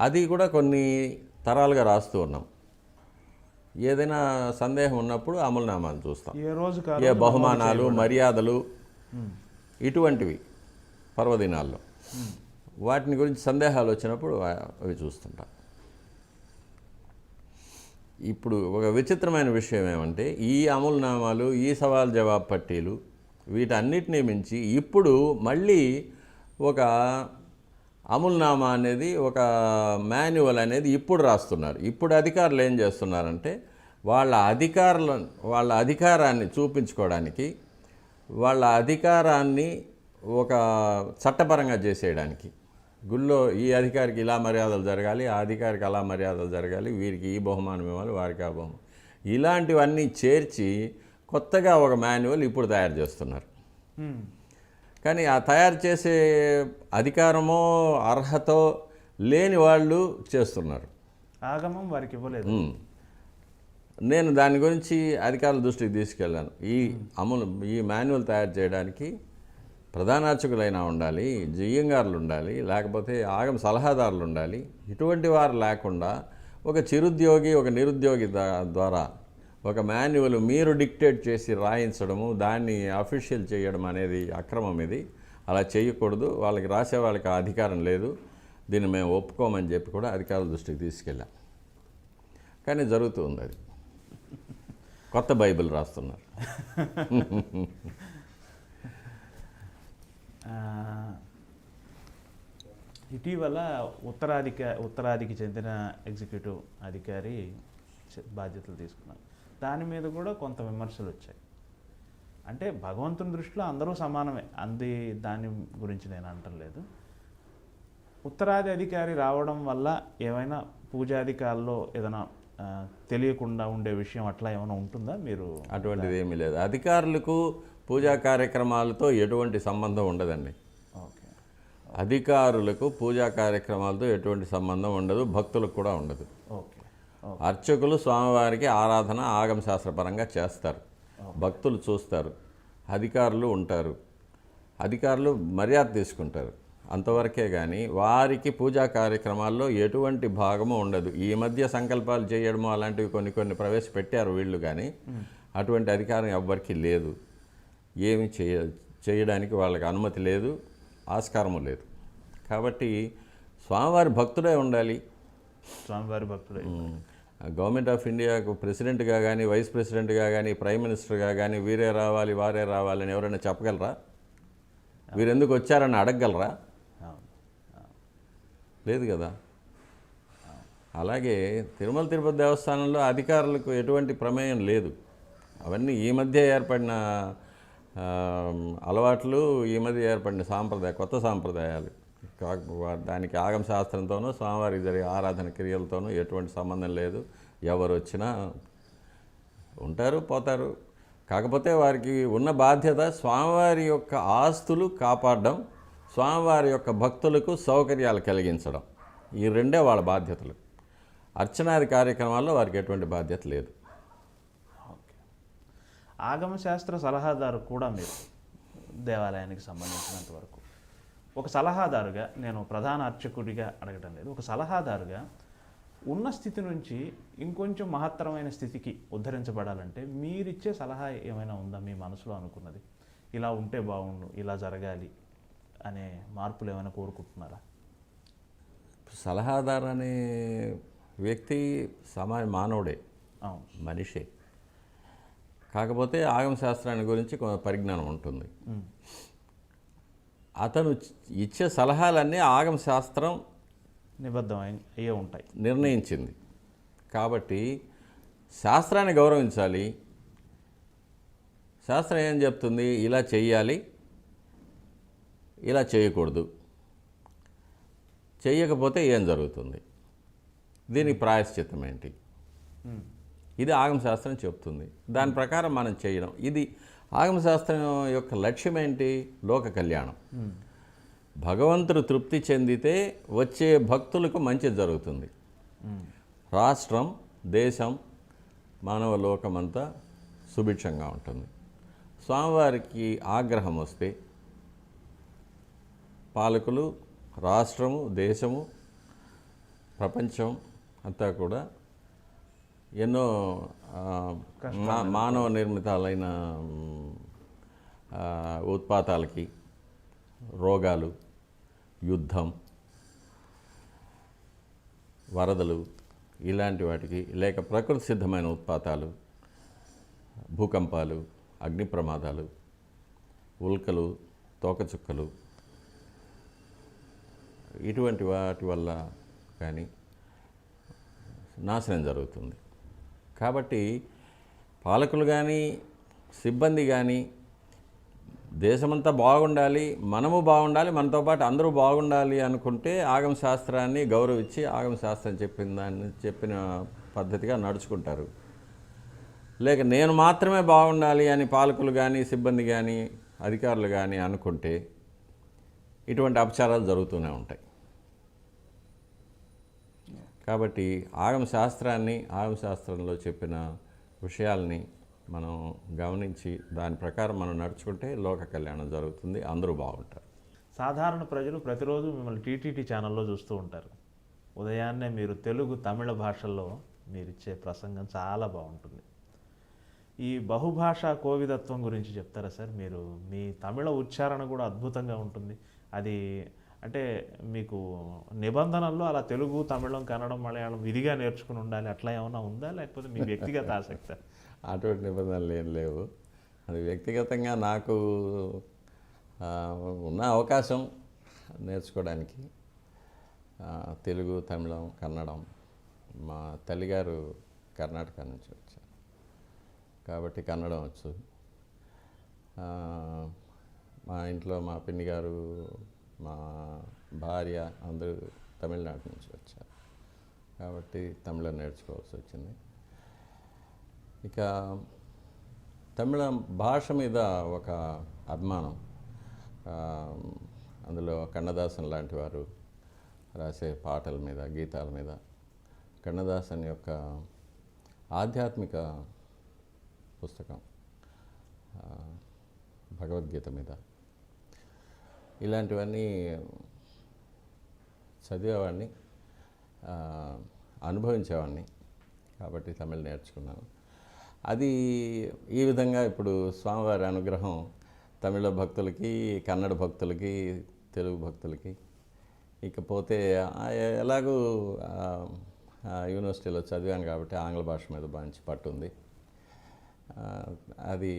అది కూడా కొన్ని తరాలుగా రాస్తూ ఉన్నాం. ఏదైనా సందేహం ఉన్నప్పుడు అముల్నామాని చూస్తాం. ఏ బహుమానాలు, మర్యాదలు ఇటువంటివి పర్వదినాల్లో వాటిని గురించి సందేహాలు వచ్చినప్పుడు అవి చూస్తుంటాం. ఇప్పుడు ఒక విచిత్రమైన విషయం ఏమంటే, ఈ అముల్నామాలు, ఈ సవాల్ జవాబు పట్టీలు వీటన్నిటినీ మించి ఇప్పుడు మళ్ళీ ఒక అముల్నామా అనేది, ఒక మాన్యువల్ అనేది ఇప్పుడు రాస్తున్నారు. ఇప్పుడు అధికారులు ఏం చేస్తున్నారంటే, వాళ్ళ అధికారాన్ని చూపించుకోవడానికి, వాళ్ళ అధికారాన్ని ఒక చట్టపరంగా చేసేయడానికి, గుళ్ళో ఈ అధికారికి ఇలా మర్యాదలు జరగాలి, ఆ అధికారికి అలా మర్యాదలు జరగాలి, వీరికి ఈ బహుమానం ఇవ్వాలి, వారికి ఆ బహుమానం, ఇలాంటివన్నీ చేర్చి కొత్తగా ఒక మాన్యువల్ ఇప్పుడు తయారు చేస్తున్నారు. కానీ ఆ తయారు చేసే అధికారమో అర్హతో లేని వాళ్ళు చేస్తున్నారు. ఆగమం వారికి ఇవ్వలేదు. నేను దాని గురించి అధికారుల దృష్టికి తీసుకెళ్ళాను. ఈ మాన్యువల్ తయారు చేయడానికి ప్రధానార్చకులైనా ఉండాలి, జియ్యంగారులు ఉండాలి, లేకపోతే ఆగమ సలహాదారులు ఉండాలి. ఇటువంటి వారు లేకుండా ఒక చిరుద్యోగి, ఒక నిరుద్యోగి ద్వారా ఒక మాన్యువల్ మీరు డిక్టేట్ చేసి రాయించడము, దాన్ని అఫీషియల్ చేయడం అనేది అక్రమం. ఇది అలా చేయకూడదు, వాళ్ళకి రాసే వాళ్ళకి ఆ అధికారం లేదు, దీన్ని మేము ఒప్పుకోమని చెప్పి కూడా అధికారుల దృష్టికి తీసుకెళ్ళాం. కానీ జరుగుతుంది అది. కొత్త బైబిల్ రాస్తున్నారు. ఇటీవల ఉత్తరాదికి చెందిన ఎగ్జిక్యూటివ్ అధికారి బాధ్యతలు తీసుకున్నారు. దాని మీద కూడా కొంత విమర్శలు వచ్చాయి. అంటే భగవంతుని దృష్టిలో అందరూ సమానమే, దాని గురించి నేను అంటలేదు. ఉత్తరాది అధికారి రావడం వల్ల ఏమైనా పూజాధికారుల్లో ఏదైనా తెలియకుండా ఉండే విషయం అట్లా ఏమైనా ఉంటుందా? మీరు అటువంటిది ఏమీ లేదు. అధికారులకు పూజా కార్యక్రమాలతో ఎటువంటి సంబంధం ఉండదండి. ఓకే. అధికారులకు పూజా కార్యక్రమాలతో ఎటువంటి సంబంధం ఉండదు, భక్తులకు కూడా ఉండదు. ఓకే. అర్చకులు స్వామివారికి ఆరాధన ఆగమశాస్త్రపరంగా చేస్తారు, భక్తులు చూస్తారు, అధికారులు ఉంటారు, అధికారులు మర్యాద తీసుకుంటారు, అంతవరకే కానీ వారికి పూజా కార్యక్రమాల్లో ఎటువంటి భాగము ఉండదు. ఈ మధ్య సంకల్పాలు చేయడము అలాంటివి కొన్ని ప్రవేశపెట్టారు వీళ్ళు, కానీ అటువంటి అధికారం ఎవ్వరికీ లేదు. ఏమి చేయడానికి వాళ్ళకి అనుమతి లేదు, ఆస్కారము లేదు. కాబట్టి స్వామివారి భక్తుడే ఉండాలి. స్వామివారి భక్తుడే. గవర్నమెంట్ ఆఫ్ ఇండియాకు ప్రెసిడెంట్గా కానీ, వైస్ ప్రెసిడెంట్గా కానీ, ప్రైమ్ మినిస్టర్గా కానీ వీరే రావాలి వారే రావాలని ఎవరైనా చెప్పగలరా? వీరెందుకు వచ్చారని అడగగలరా? లేదు కదా. అలాగే తిరుమల తిరుపతి దేవస్థానంలో అధికారులకు ఎటువంటి ప్రమేయం లేదు. అవన్నీ ఈ మధ్య ఏర్పడిన అలవాట్లు, ఈ మధ్య ఏర్పడిన కొత్త సాంప్రదాయాలు. దానికి ఆగమ శాస్త్రంతోనూ స్వామివారికి జరిగే ఆరాధన క్రియలతోనూ ఎటువంటి సంబంధం లేదు. ఎవరు వచ్చినా ఉంటారు, పోతారు. కాకపోతే వారికి ఉన్న బాధ్యత స్వామివారి యొక్క ఆస్తులు కాపాడడం, స్వామివారి యొక్క భక్తులకు సౌకర్యాలు కలిగించడం. ఈ రెండే వాళ్ళ బాధ్యతలు. అర్చనాది కార్యక్రమాల్లో వారికి ఎటువంటి బాధ్యత లేదు. ఆగమశాస్త్ర సలహాదారు కూడా మీరు దేవాలయానికి సంబంధించినంత వరకు ఒక సలహాదారుగా, నేను ప్రధాన అర్చకుడిగా అడగటం లేదు, ఒక సలహాదారుగా ఉన్న స్థితి నుంచి ఇంకొంచెం మహత్తరమైన స్థితికి ఉద్ధరించబడాలంటే మీరిచ్చే సలహా ఏమైనా ఉందా? మీ మనసులో అనుకున్నది ఇలా ఉంటే బాగుండు, ఇలా జరగాలి అనే మార్పులు ఏమైనా కోరుకుంటున్నారా? సలహాదారు అనే వ్యక్తి మానవుడే, అవును, మనిషే. కాకపోతే ఆగమ శాస్త్రాన్ని గురించి కొంత పరిజ్ఞానం ఉంటుంది. అతను ఇచ్చే సలహాలన్నీ ఆగమ శాస్త్రం నిబద్ధమయ్యే ఉంటాయి, నిర్ణయించింది. కాబట్టి శాస్త్రాన్ని గౌరవించాలి. శాస్త్రం ఏం చెప్తుంది? ఇలా చెయ్యాలి, ఇలా చేయకూడదు, చెయ్యకపోతే ఏం జరుగుతుంది, దీనికి ప్రాయశ్చిత్తం ఏంటి, ఇది ఆగమశాస్త్రం చెప్తుంది. దాని ప్రకారం మనం చేయడం. ఇది ఆగమశాస్త్రం యొక్క లక్ష్యం ఏంటి? లోక కళ్యాణం. భగవంతుడు తృప్తి చెందితే వచ్చే భక్తులకు మంచి జరుగుతుంది. రాష్ట్రం, దేశం, మానవ లోకమంతా సుభిక్షంగా ఉంటుంది. స్వామివారికి ఆగ్రహం వస్తే పాలకులు, రాష్ట్రము, దేశము, ప్రపంచం అంతా కూడా ఎన్నో మానవ నిర్మితాలైన ఉత్పాతాలకి, రోగాలు, యుద్ధం, వరదలు, ఇలాంటి వాటికి, లేక ప్రకృతి సిద్ధమైన ఉత్పాతాలు, భూకంపాలు, అగ్ని ప్రమాదాలు, ఉల్కలు, తోకచుక్కలు, ఇటువంటి వాటి వల్ల కానీ నాశనం జరుగుతుంది. కాబట్టి పాలకులు కానీ, సిబ్బంది కానీ దేశమంతా బాగుండాలి, మనము బాగుండాలి, మనతో పాటు అందరూ బాగుండాలి అనుకుంటే ఆగమ శాస్త్రాన్ని గౌరవించి ఆగమ శాస్త్రం చెప్పిన పద్ధతిగా నడుచుకుంటారు. లేక నేను మాత్రమే బాగుండాలి అని పాలకులు కానీ, సిబ్బంది కానీ, అధికారులు కానీ అనుకుంటే ఇటువంటి అపచారాలు జరుగుతూనే ఉంటాయి. కాబట్టి ఆగమ శాస్త్రాన్ని, ఆగమ శాస్త్రంలో చెప్పిన విషయాల్ని మనం గమనించి దాని ప్రకారం మనం నడుచుకుంటే లోక కళ్యాణం జరుగుతుంది, అందరూ బాగుంటారు. సాధారణ ప్రజలు ప్రతిరోజు మిమ్మల్ని టీటీటీ ఛానల్లో చూస్తూ ఉంటారు. ఉదయాన్నే మీరు తెలుగు, తమిళ భాషల్లో మీరిచ్చే ప్రసంగం చాలా బాగుంటుంది. ఈ బహుభాషా కోవిదత్వం గురించి చెప్తారా సార్? మీరు మీ తమిళ ఉచ్చారణ కూడా అద్భుతంగా ఉంటుంది. అది అంటే మీకు నిబంధనల్లో అలా తెలుగు, తమిళం, కన్నడం, మలయాళం విధిగా నేర్చుకుని ఉండాలి అట్లా ఏమైనా ఉందా, లేకపోతే మీ వ్యక్తిగత ఆసక్తి? అటువంటి నిబంధనలు ఏం లేవు. అది వ్యక్తిగతంగా నాకు ఉన్న అవకాశం నేర్చుకోవడానికి తెలుగు, తమిళం, కన్నడం. మా తల్లిగారు కర్ణాటక నుంచి వచ్చారు కాబట్టి కన్నడం వచ్చు. మా ఇంట్లో మా పిన్ని గారు, మా భార్య అందరూ తమిళనాడు నుంచి వచ్చారు కాబట్టి తమిళం నేర్చుకోవాల్సి వచ్చింది. ఇక తమిళ భాష మీద ఒక అభిమానం, అందులో కన్నదాసన్ లాంటి వారు రాసే పాటల మీద, గీతాల మీద, కన్నదాసన్ యొక్క ఆధ్యాత్మిక పుస్తకం భగవద్గీత మీద, ఇలాంటివన్నీ చదివేవాడిని, ఆ, అనుభవించేవాడిని, కాబట్టి తమిళ్ నేర్చుకున్నాను. అది ఈ విధంగా ఇప్పుడు స్వామివారి అనుగ్రహం తమిళ భక్తులకి, కన్నడ భక్తులకి, తెలుగు భక్తులకి. ఇకపోతే ఎలాగూ యూనివర్సిటీలో చదివాను కాబట్టి ఆంగ్ల భాష మీద మంచి పట్టు ఉంది. అది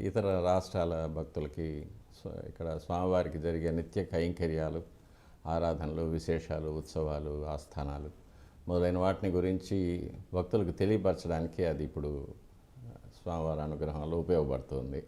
ఇతర రాష్ట్రాల భక్తులకి ఇక్కడ స్వామివారికి జరిగే నిత్య కైంకర్యాలు, ఆరాధనలు, విశేషాలు, ఉత్సవాలు, ఆస్థానాలు మొదలైన వాటిని గురించి భక్తులకు తెలియపరచడానికి అది ఇప్పుడు స్వామివారి అనుగ్రహంలో ఉపయోగపడుతుంది.